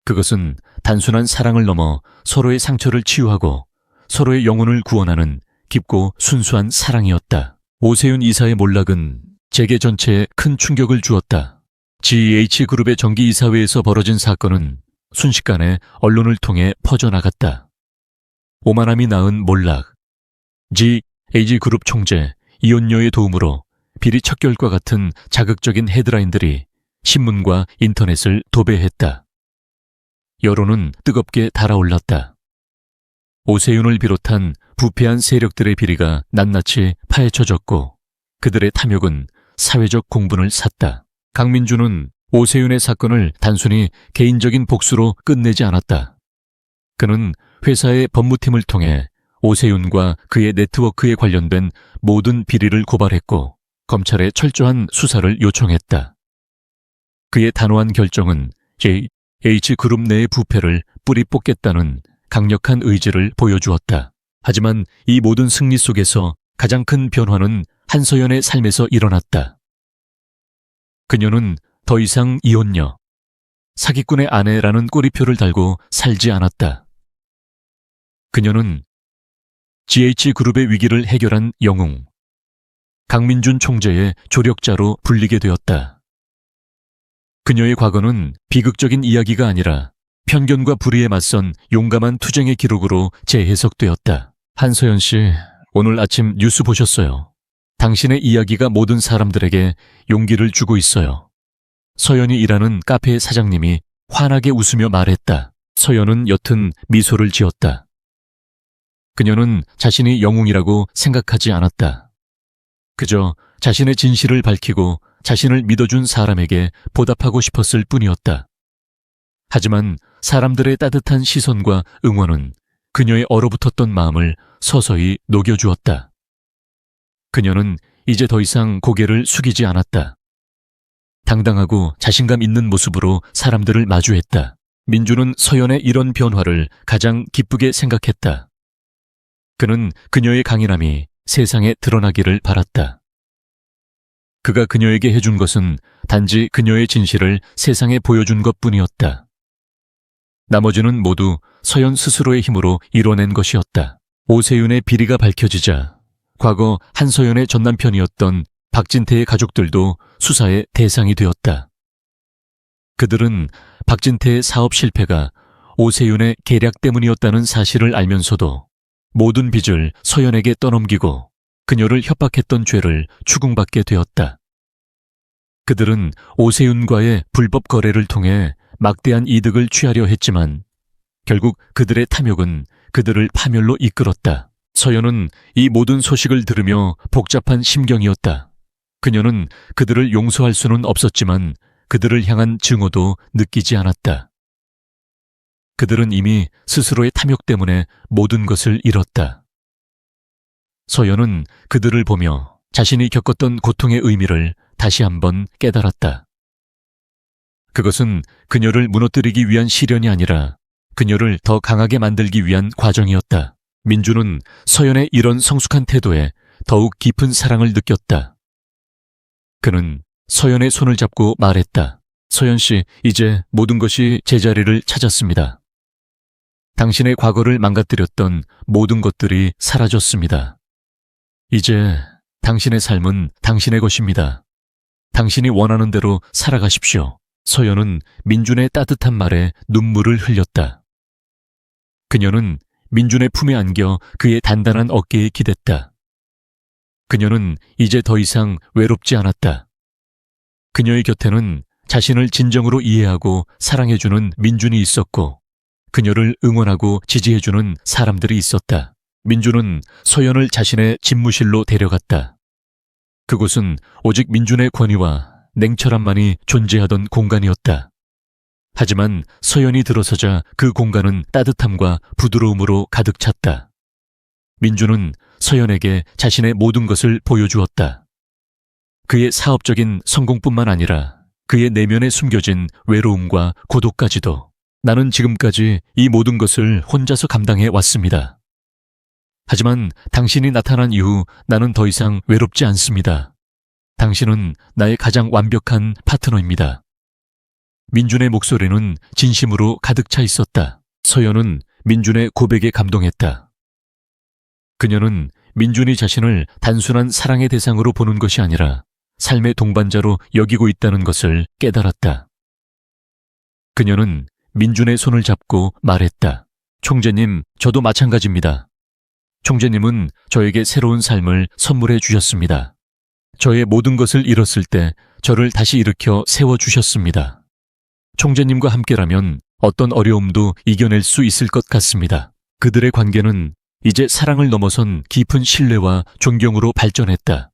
그것은 단순한 사랑을 넘어 서로의 상처를 치유하고 서로의 영혼을 구원하는 깊고 순수한 사랑이었다. 오세윤 이사의 몰락은 재계 전체에 큰 충격을 주었다. GH그룹의 정기이사회에서 벌어진 사건은 순식간에 언론을 통해 퍼져나갔다. 오만함이 낳은 몰락, GH그룹 총재 이혼녀의 도움으로 비리 척결과 같은 자극적인 헤드라인들이 신문과 인터넷을 도배했다. 여론은 뜨겁게 달아올랐다. 오세윤을 비롯한 부패한 세력들의 비리가 낱낱이 파헤쳐졌고 그들의 탐욕은 사회적 공분을 샀다. 강민준은 오세윤의 사건을 단순히 개인적인 복수로 끝내지 않았다. 그는 회사의 법무팀을 통해 오세윤과 그의 네트워크에 관련된 모든 비리를 고발했고 검찰에 철저한 수사를 요청했다. 그의 단호한 결정은 JH그룹 내의 부패를 뿌리 뽑겠다는 강력한 의지를 보여주었다. 하지만 이 모든 승리 속에서 가장 큰 변화는 한서연의 삶에서 일어났다. 그녀는 더 이상 이혼녀, 사기꾼의 아내라는 꼬리표를 달고 살지 않았다. 그녀는 GH그룹의 위기를 해결한 영웅, 강민준 총재의 조력자로 불리게 되었다. 그녀의 과거는 비극적인 이야기가 아니라 편견과 불의에 맞선 용감한 투쟁의 기록으로 재해석되었다. 한서연 씨, 오늘 아침 뉴스 보셨어요. 당신의 이야기가 모든 사람들에게 용기를 주고 있어요. 서연이 일하는 카페 사장님이 환하게 웃으며 말했다. 서연은 옅은 미소를 지었다. 그녀는 자신이 영웅이라고 생각하지 않았다. 그저 자신의 진실을 밝히고 자신을 믿어준 사람에게 보답하고 싶었을 뿐이었다. 하지만 사람들의 따뜻한 시선과 응원은 그녀의 얼어붙었던 마음을 서서히 녹여주었다. 그녀는 이제 더 이상 고개를 숙이지 않았다. 당당하고 자신감 있는 모습으로 사람들을 마주했다. 민주는 서연의 이런 변화를 가장 기쁘게 생각했다. 그는 그녀의 강인함이 세상에 드러나기를 바랐다. 그가 그녀에게 해준 것은 단지 그녀의 진실을 세상에 보여준 것뿐이었다. 나머지는 모두 서연 스스로의 힘으로 이뤄낸 것이었다. 오세윤의 비리가 밝혀지자 과거 한서연의 전남편이었던 박진태의 가족들도 수사의 대상이 되었다. 그들은 박진태의 사업 실패가 오세윤의 계략 때문이었다는 사실을 알면서도 모든 빚을 서연에게 떠넘기고 그녀를 협박했던 죄를 추궁받게 되었다. 그들은 오세윤과의 불법 거래를 통해 막대한 이득을 취하려 했지만 결국 그들의 탐욕은 그들을 파멸로 이끌었다. 서연은 이 모든 소식을 들으며 복잡한 심경이었다. 그녀는 그들을 용서할 수는 없었지만 그들을 향한 증오도 느끼지 않았다. 그들은 이미 스스로의 탐욕 때문에 모든 것을 잃었다. 서연은 그들을 보며 자신이 겪었던 고통의 의미를 다시 한번 깨달았다. 그것은 그녀를 무너뜨리기 위한 시련이 아니라 그녀를 더 강하게 만들기 위한 과정이었다. 민주는 서연의 이런 성숙한 태도에 더욱 깊은 사랑을 느꼈다. 그는 서연의 손을 잡고 말했다. 서연 씨, 이제 모든 것이 제자리를 찾았습니다. 당신의 과거를 망가뜨렸던 모든 것들이 사라졌습니다. 이제 당신의 삶은 당신의 것입니다. 당신이 원하는 대로 살아가십시오. 서연은 민준의 따뜻한 말에 눈물을 흘렸다. 그녀는 민준의 품에 안겨 그의 단단한 어깨에 기댔다. 그녀는 이제 더 이상 외롭지 않았다. 그녀의 곁에는 자신을 진정으로 이해하고 사랑해주는 민준이 있었고 그녀를 응원하고 지지해주는 사람들이 있었다. 민준은 서연을 자신의 집무실로 데려갔다. 그곳은 오직 민준의 권위와 냉철함만이 존재하던 공간이었다. 하지만 서연이 들어서자 그 공간은 따뜻함과 부드러움으로 가득 찼다. 민준은 서연에게 자신의 모든 것을 보여주었다. 그의 사업적인 성공뿐만 아니라 그의 내면에 숨겨진 외로움과 고독까지도. 나는 지금까지 이 모든 것을 혼자서 감당해 왔습니다. 하지만 당신이 나타난 이후 나는 더 이상 외롭지 않습니다. 당신은 나의 가장 완벽한 파트너입니다. 민준의 목소리는 진심으로 가득 차 있었다. 서연은 민준의 고백에 감동했다. 그녀는 민준이 자신을 단순한 사랑의 대상으로 보는 것이 아니라 삶의 동반자로 여기고 있다는 것을 깨달았다. 그녀는 민준의 손을 잡고 말했다. 총재님, 저도 마찬가지입니다. 총재님은 저에게 새로운 삶을 선물해 주셨습니다. 저의 모든 것을 잃었을 때 저를 다시 일으켜 세워주셨습니다. 총재님과 함께라면 어떤 어려움도 이겨낼 수 있을 것 같습니다. 그들의 관계는 이제 사랑을 넘어선 깊은 신뢰와 존경으로 발전했다.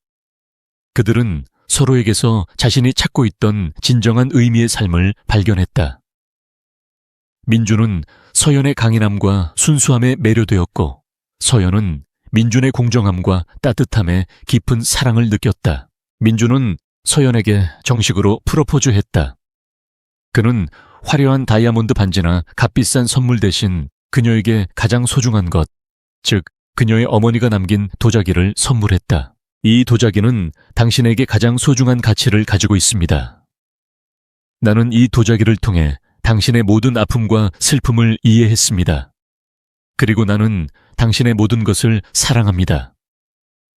그들은 서로에게서 자신이 찾고 있던 진정한 의미의 삶을 발견했다. 민준은 서연의 강인함과 순수함에 매료되었고 서연은 민준의 공정함과 따뜻함에 깊은 사랑을 느꼈다. 민준은 서연에게 정식으로 프로포즈했다. 그는 화려한 다이아몬드 반지나 값비싼 선물 대신 그녀에게 가장 소중한 것, 즉 그녀의 어머니가 남긴 도자기를 선물했다. 이 도자기는 당신에게 가장 소중한 가치를 가지고 있습니다. 나는 이 도자기를 통해 당신의 모든 아픔과 슬픔을 이해했습니다. 그리고 나는 당신의 모든 것을 사랑합니다.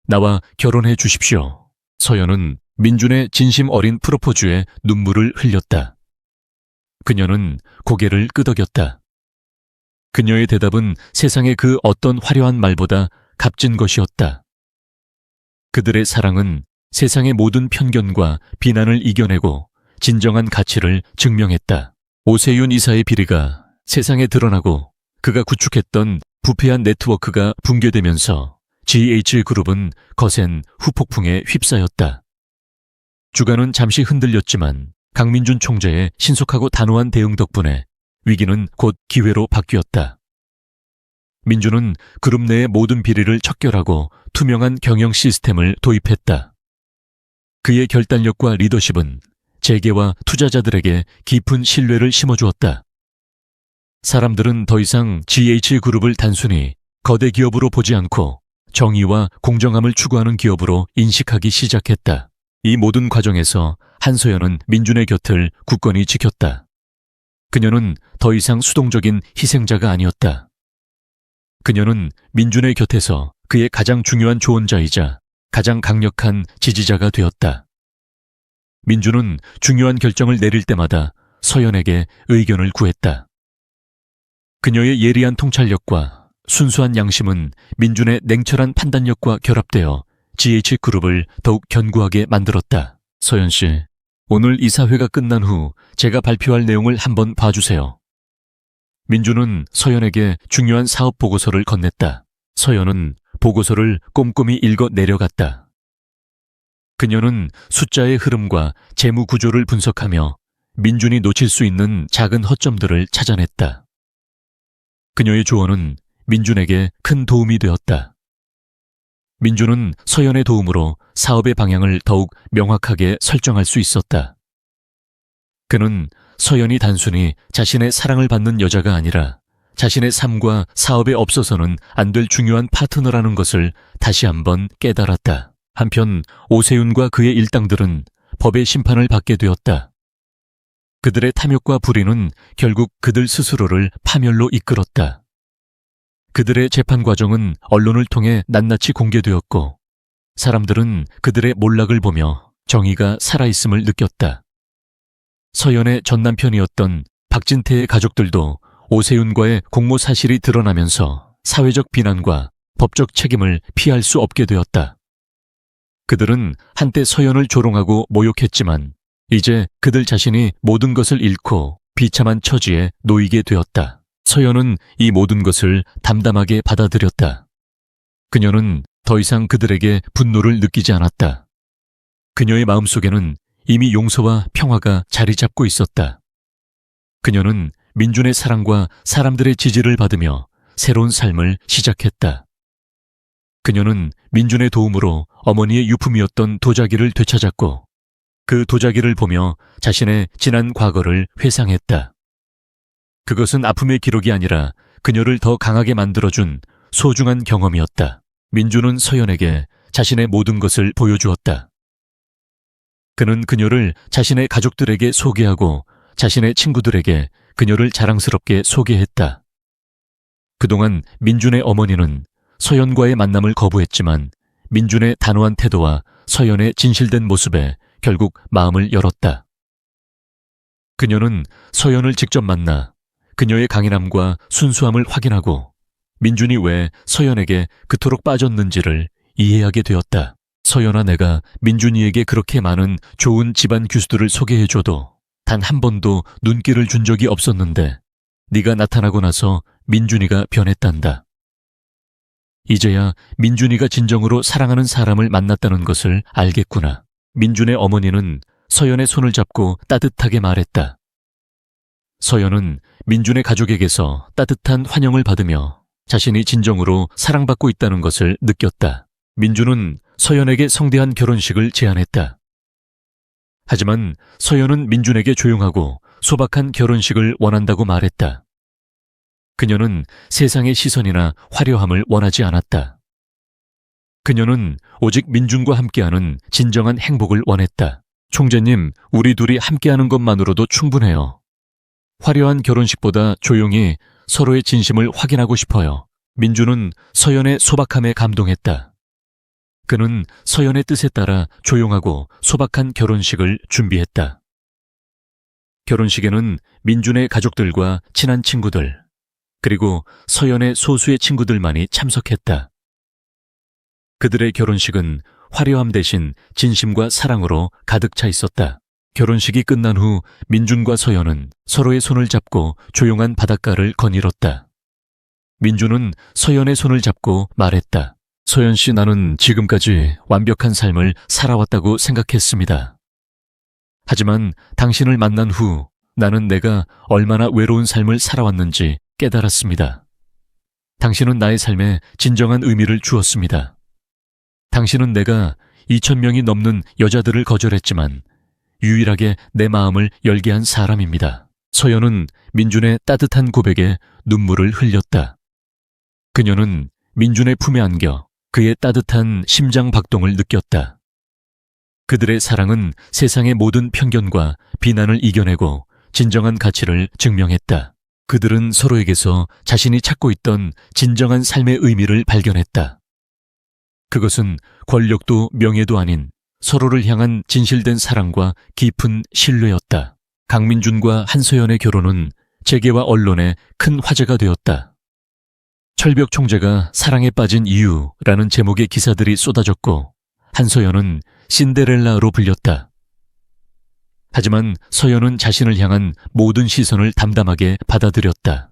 나와 결혼해 주십시오. 서연은 민준의 진심 어린 프로포즈에 눈물을 흘렸다. 그녀는 고개를 끄덕였다. 그녀의 대답은 세상의 그 어떤 화려한 말보다 값진 것이었다. 그들의 사랑은 세상의 모든 편견과 비난을 이겨내고 진정한 가치를 증명했다. 오세윤 이사의 비리가 세상에 드러나고 그가 구축했던 부패한 네트워크가 붕괴되면서 GH그룹은 거센 후폭풍에 휩싸였다. 주가는 잠시 흔들렸지만 강민준 총재의 신속하고 단호한 대응 덕분에 위기는 곧 기회로 바뀌었다. 민주는 그룹 내의 모든 비리를 척결하고 투명한 경영 시스템을 도입했다. 그의 결단력과 리더십은 재계와 투자자들에게 깊은 신뢰를 심어주었다. 사람들은 더 이상 GH그룹을 단순히 거대 기업으로 보지 않고 정의와 공정함을 추구하는 기업으로 인식하기 시작했다. 이 모든 과정에서 한서연은 민준의 곁을 굳건히 지켰다. 그녀는 더 이상 수동적인 희생자가 아니었다. 그녀는 민준의 곁에서 그의 가장 중요한 조언자이자 가장 강력한 지지자가 되었다. 민준은 중요한 결정을 내릴 때마다 서연에게 의견을 구했다. 그녀의 예리한 통찰력과 순수한 양심은 민준의 냉철한 판단력과 결합되어 GH그룹을 더욱 견고하게 만들었다. 서연 씨, 오늘 이사회가 끝난 후 제가 발표할 내용을 한번 봐주세요. 민준은 서연에게 중요한 사업 보고서를 건넸다. 서연은 보고서를 꼼꼼히 읽어 내려갔다. 그녀는 숫자의 흐름과 재무 구조를 분석하며 민준이 놓칠 수 있는 작은 허점들을 찾아냈다. 그녀의 조언은 민준에게 큰 도움이 되었다. 민준은 서연의 도움으로 사업의 방향을 더욱 명확하게 설정할 수 있었다. 그는 서연이 단순히 자신의 사랑을 받는 여자가 아니라 자신의 삶과 사업에 없어서는 안 될 중요한 파트너라는 것을 다시 한번 깨달았다. 한편 오세윤과 그의 일당들은 법의 심판을 받게 되었다. 그들의 탐욕과 불의는 결국 그들 스스로를 파멸로 이끌었다. 그들의 재판 과정은 언론을 통해 낱낱이 공개되었고 사람들은 그들의 몰락을 보며 정의가 살아있음을 느꼈다. 서연의 전남편이었던 박진태의 가족들도 오세윤과의 공모 사실이 드러나면서 사회적 비난과 법적 책임을 피할 수 없게 되었다. 그들은 한때 서연을 조롱하고 모욕했지만 이제 그들 자신이 모든 것을 잃고 비참한 처지에 놓이게 되었다. 서연은 이 모든 것을 담담하게 받아들였다. 그녀는 더 이상 그들에게 분노를 느끼지 않았다. 그녀의 마음속에는 이미 용서와 평화가 자리 잡고 있었다. 그녀는 민준의 사랑과 사람들의 지지를 받으며 새로운 삶을 시작했다. 그녀는 민준의 도움으로 어머니의 유품이었던 도자기를 되찾았고 그 도자기를 보며 자신의 지난 과거를 회상했다. 그것은 아픔의 기록이 아니라 그녀를 더 강하게 만들어준 소중한 경험이었다. 민준은 서연에게 자신의 모든 것을 보여주었다. 그는 그녀를 자신의 가족들에게 소개하고 자신의 친구들에게 그녀를 자랑스럽게 소개했다. 그동안 민준의 어머니는 서연과의 만남을 거부했지만 민준의 단호한 태도와 서연의 진실된 모습에 결국 마음을 열었다. 그녀는 서연을 직접 만나 그녀의 강인함과 순수함을 확인하고 민준이 왜 서연에게 그토록 빠졌는지를 이해하게 되었다. 서연아, 내가 민준이에게 그렇게 많은 좋은 집안 규수들을 소개해줘도 단 한 번도 눈길을 준 적이 없었는데 네가 나타나고 나서 민준이가 변했단다. 이제야 민준이가 진정으로 사랑하는 사람을 만났다는 것을 알겠구나. 민준의 어머니는 서연의 손을 잡고 따뜻하게 말했다. 서연은 민준의 가족에게서 따뜻한 환영을 받으며 자신이 진정으로 사랑받고 있다는 것을 느꼈다. 민준은 서연에게 성대한 결혼식을 제안했다. 하지만 서연은 민준에게 조용하고 소박한 결혼식을 원한다고 말했다. 그녀는 세상의 시선이나 화려함을 원하지 않았다. 그녀는 오직 민준과 함께하는 진정한 행복을 원했다. 총재님, 우리 둘이 함께하는 것만으로도 충분해요. 화려한 결혼식보다 조용히 서로의 진심을 확인하고 싶어요. 민준은 서연의 소박함에 감동했다. 그는 서연의 뜻에 따라 조용하고 소박한 결혼식을 준비했다. 결혼식에는 민준의 가족들과 친한 친구들, 그리고 서연의 소수의 친구들만이 참석했다. 그들의 결혼식은 화려함 대신 진심과 사랑으로 가득 차 있었다. 결혼식이 끝난 후 민준과 서연은 서로의 손을 잡고 조용한 바닷가를 거닐었다. 민준은 서연의 손을 잡고 말했다. 소연 씨, 나는 지금까지 완벽한 삶을 살아왔다고 생각했습니다. 하지만 당신을 만난 후 나는 내가 얼마나 외로운 삶을 살아왔는지 깨달았습니다. 당신은 나의 삶에 진정한 의미를 주었습니다. 당신은 내가 2,000명이 넘는 여자들을 거절했지만 유일하게 내 마음을 열게 한 사람입니다. 서연은 민준의 따뜻한 고백에 눈물을 흘렸다. 그녀는 민준의 품에 안겨 그의 따뜻한 심장 박동을 느꼈다. 그들의 사랑은 세상의 모든 편견과 비난을 이겨내고 진정한 가치를 증명했다. 그들은 서로에게서 자신이 찾고 있던 진정한 삶의 의미를 발견했다. 그것은 권력도 명예도 아닌 서로를 향한 진실된 사랑과 깊은 신뢰였다. 강민준과 한소연의 결혼은 재계와 언론에 큰 화제가 되었다. 철벽 총재가 사랑에 빠진 이유라는 제목의 기사들이 쏟아졌고 한소연은 신데렐라로 불렸다. 하지만 서연은 자신을 향한 모든 시선을 담담하게 받아들였다.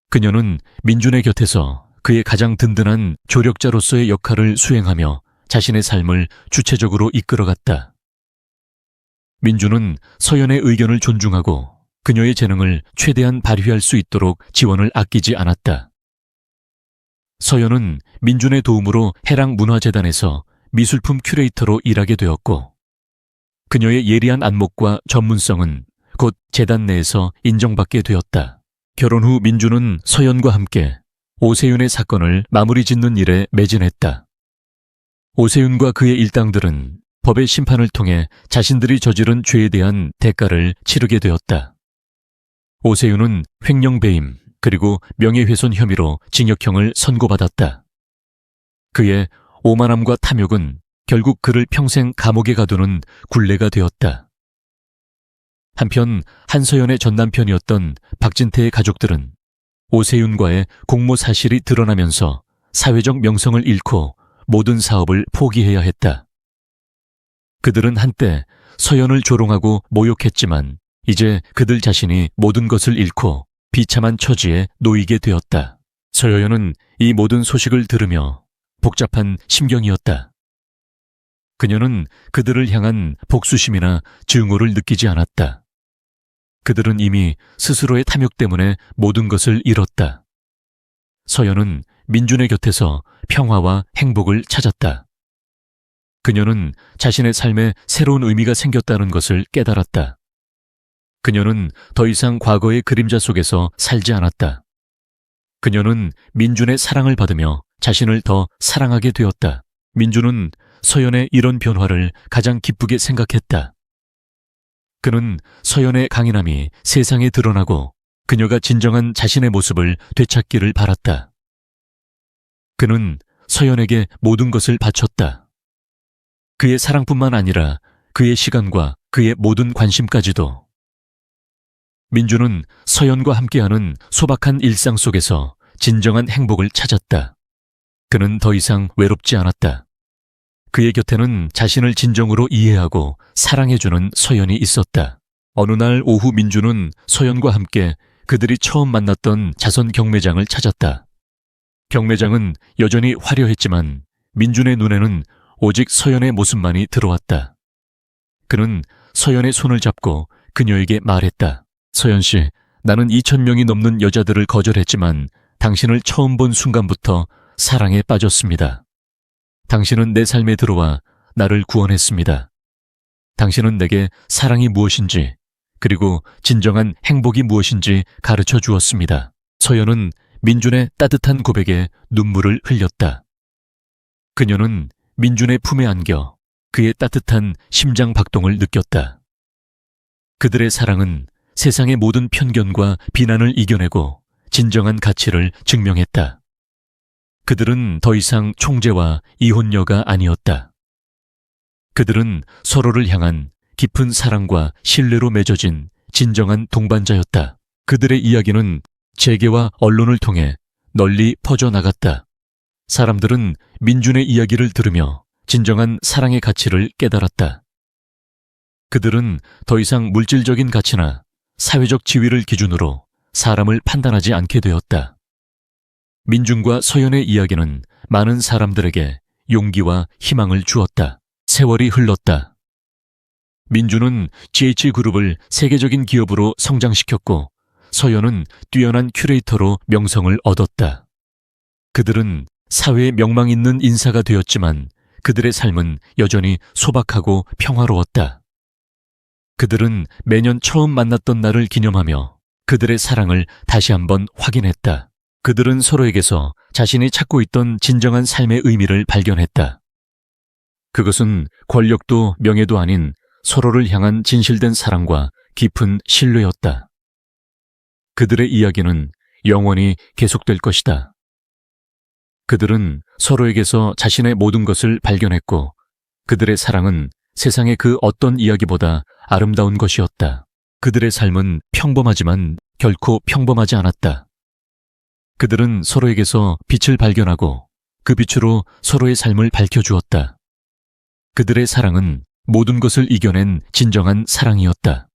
그녀는 민준의 곁에서 그의 가장 든든한 조력자로서의 역할을 수행하며 자신의 삶을 주체적으로 이끌어갔다. 민준은 서연의 의견을 존중하고 그녀의 재능을 최대한 발휘할 수 있도록 지원을 아끼지 않았다. 서연은 민준의 도움으로 해랑문화재단에서 미술품 큐레이터로 일하게 되었고 그녀의 예리한 안목과 전문성은 곧 재단 내에서 인정받게 되었다. 결혼 후 민준은 서연과 함께 오세윤의 사건을 마무리 짓는 일에 매진했다. 오세윤과 그의 일당들은 법의 심판을 통해 자신들이 저지른 죄에 대한 대가를 치르게 되었다. 오세윤은 횡령배임 그리고 명예훼손 혐의로 징역형을 선고받았다. 그의 오만함과 탐욕은 결국 그를 평생 감옥에 가두는 굴레가 되었다. 한편 한서연의 전남편이었던 박진태의 가족들은 오세윤과의 공모 사실이 드러나면서 사회적 명성을 잃고 모든 사업을 포기해야 했다. 그들은 한때 서연을 조롱하고 모욕했지만 이제 그들 자신이 모든 것을 잃고 비참한 처지에 놓이게 되었다. 서연은 이 모든 소식을 들으며 복잡한 심경이었다. 그녀는 그들을 향한 복수심이나 증오를 느끼지 않았다. 그들은 이미 스스로의 탐욕 때문에 모든 것을 잃었다. 서연은 민준의 곁에서 평화와 행복을 찾았다. 그녀는 자신의 삶에 새로운 의미가 생겼다는 것을 깨달았다. 그녀는 더 이상 과거의 그림자 속에서 살지 않았다. 그녀는 민준의 사랑을 받으며 자신을 더 사랑하게 되었다. 민준은 서연의 이런 변화를 가장 기쁘게 생각했다. 그는 서연의 강인함이 세상에 드러나고 그녀가 진정한 자신의 모습을 되찾기를 바랐다. 그는 서연에게 모든 것을 바쳤다. 그의 사랑뿐만 아니라 그의 시간과 그의 모든 관심까지도. 민준은 서연과 함께하는 소박한 일상 속에서 진정한 행복을 찾았다. 그는 더 이상 외롭지 않았다. 그의 곁에는 자신을 진정으로 이해하고 사랑해주는 서연이 있었다. 어느 날 오후 민준은 서연과 함께 그들이 처음 만났던 자선 경매장을 찾았다. 경매장은 여전히 화려했지만 민준의 눈에는 오직 서연의 모습만이 들어왔다. 그는 서연의 손을 잡고 그녀에게 말했다. 서연 씨, 나는 2,000명이 넘는 여자들을 거절했지만 당신을 처음 본 순간부터 사랑에 빠졌습니다. 당신은 내 삶에 들어와 나를 구원했습니다. 당신은 내게 사랑이 무엇인지 그리고 진정한 행복이 무엇인지 가르쳐 주었습니다. 서연은 민준의 따뜻한 고백에 눈물을 흘렸다. 그녀는 민준의 품에 안겨 그의 따뜻한 심장 박동을 느꼈다. 그들의 사랑은 세상의 모든 편견과 비난을 이겨내고 진정한 가치를 증명했다. 그들은 더 이상 총재와 이혼녀가 아니었다. 그들은 서로를 향한 깊은 사랑과 신뢰로 맺어진 진정한 동반자였다. 그들의 이야기는 재계와 언론을 통해 널리 퍼져나갔다. 사람들은 민준의 이야기를 들으며 진정한 사랑의 가치를 깨달았다. 그들은 더 이상 물질적인 가치나 사회적 지위를 기준으로 사람을 판단하지 않게 되었다. 민준과 서연의 이야기는 많은 사람들에게 용기와 희망을 주었다. 세월이 흘렀다. 민주는 GH그룹을 세계적인 기업으로 성장시켰고 서연은 뛰어난 큐레이터로 명성을 얻었다. 그들은 사회에 명망 있는 인사가 되었지만 그들의 삶은 여전히 소박하고 평화로웠다. 그들은 매년 처음 만났던 날을 기념하며 그들의 사랑을 다시 한번 확인했다. 그들은 서로에게서 자신이 찾고 있던 진정한 삶의 의미를 발견했다. 그것은 권력도 명예도 아닌 서로를 향한 진실된 사랑과 깊은 신뢰였다. 그들의 이야기는 영원히 계속될 것이다. 그들은 서로에게서 자신의 모든 것을 발견했고 그들의 사랑은 세상의 그 어떤 이야기보다 아름다운 것이었다. 그들의 삶은 평범하지만 결코 평범하지 않았다. 그들은 서로에게서 빛을 발견하고 그 빛으로 서로의 삶을 밝혀주었다. 그들의 사랑은 모든 것을 이겨낸 진정한 사랑이었다.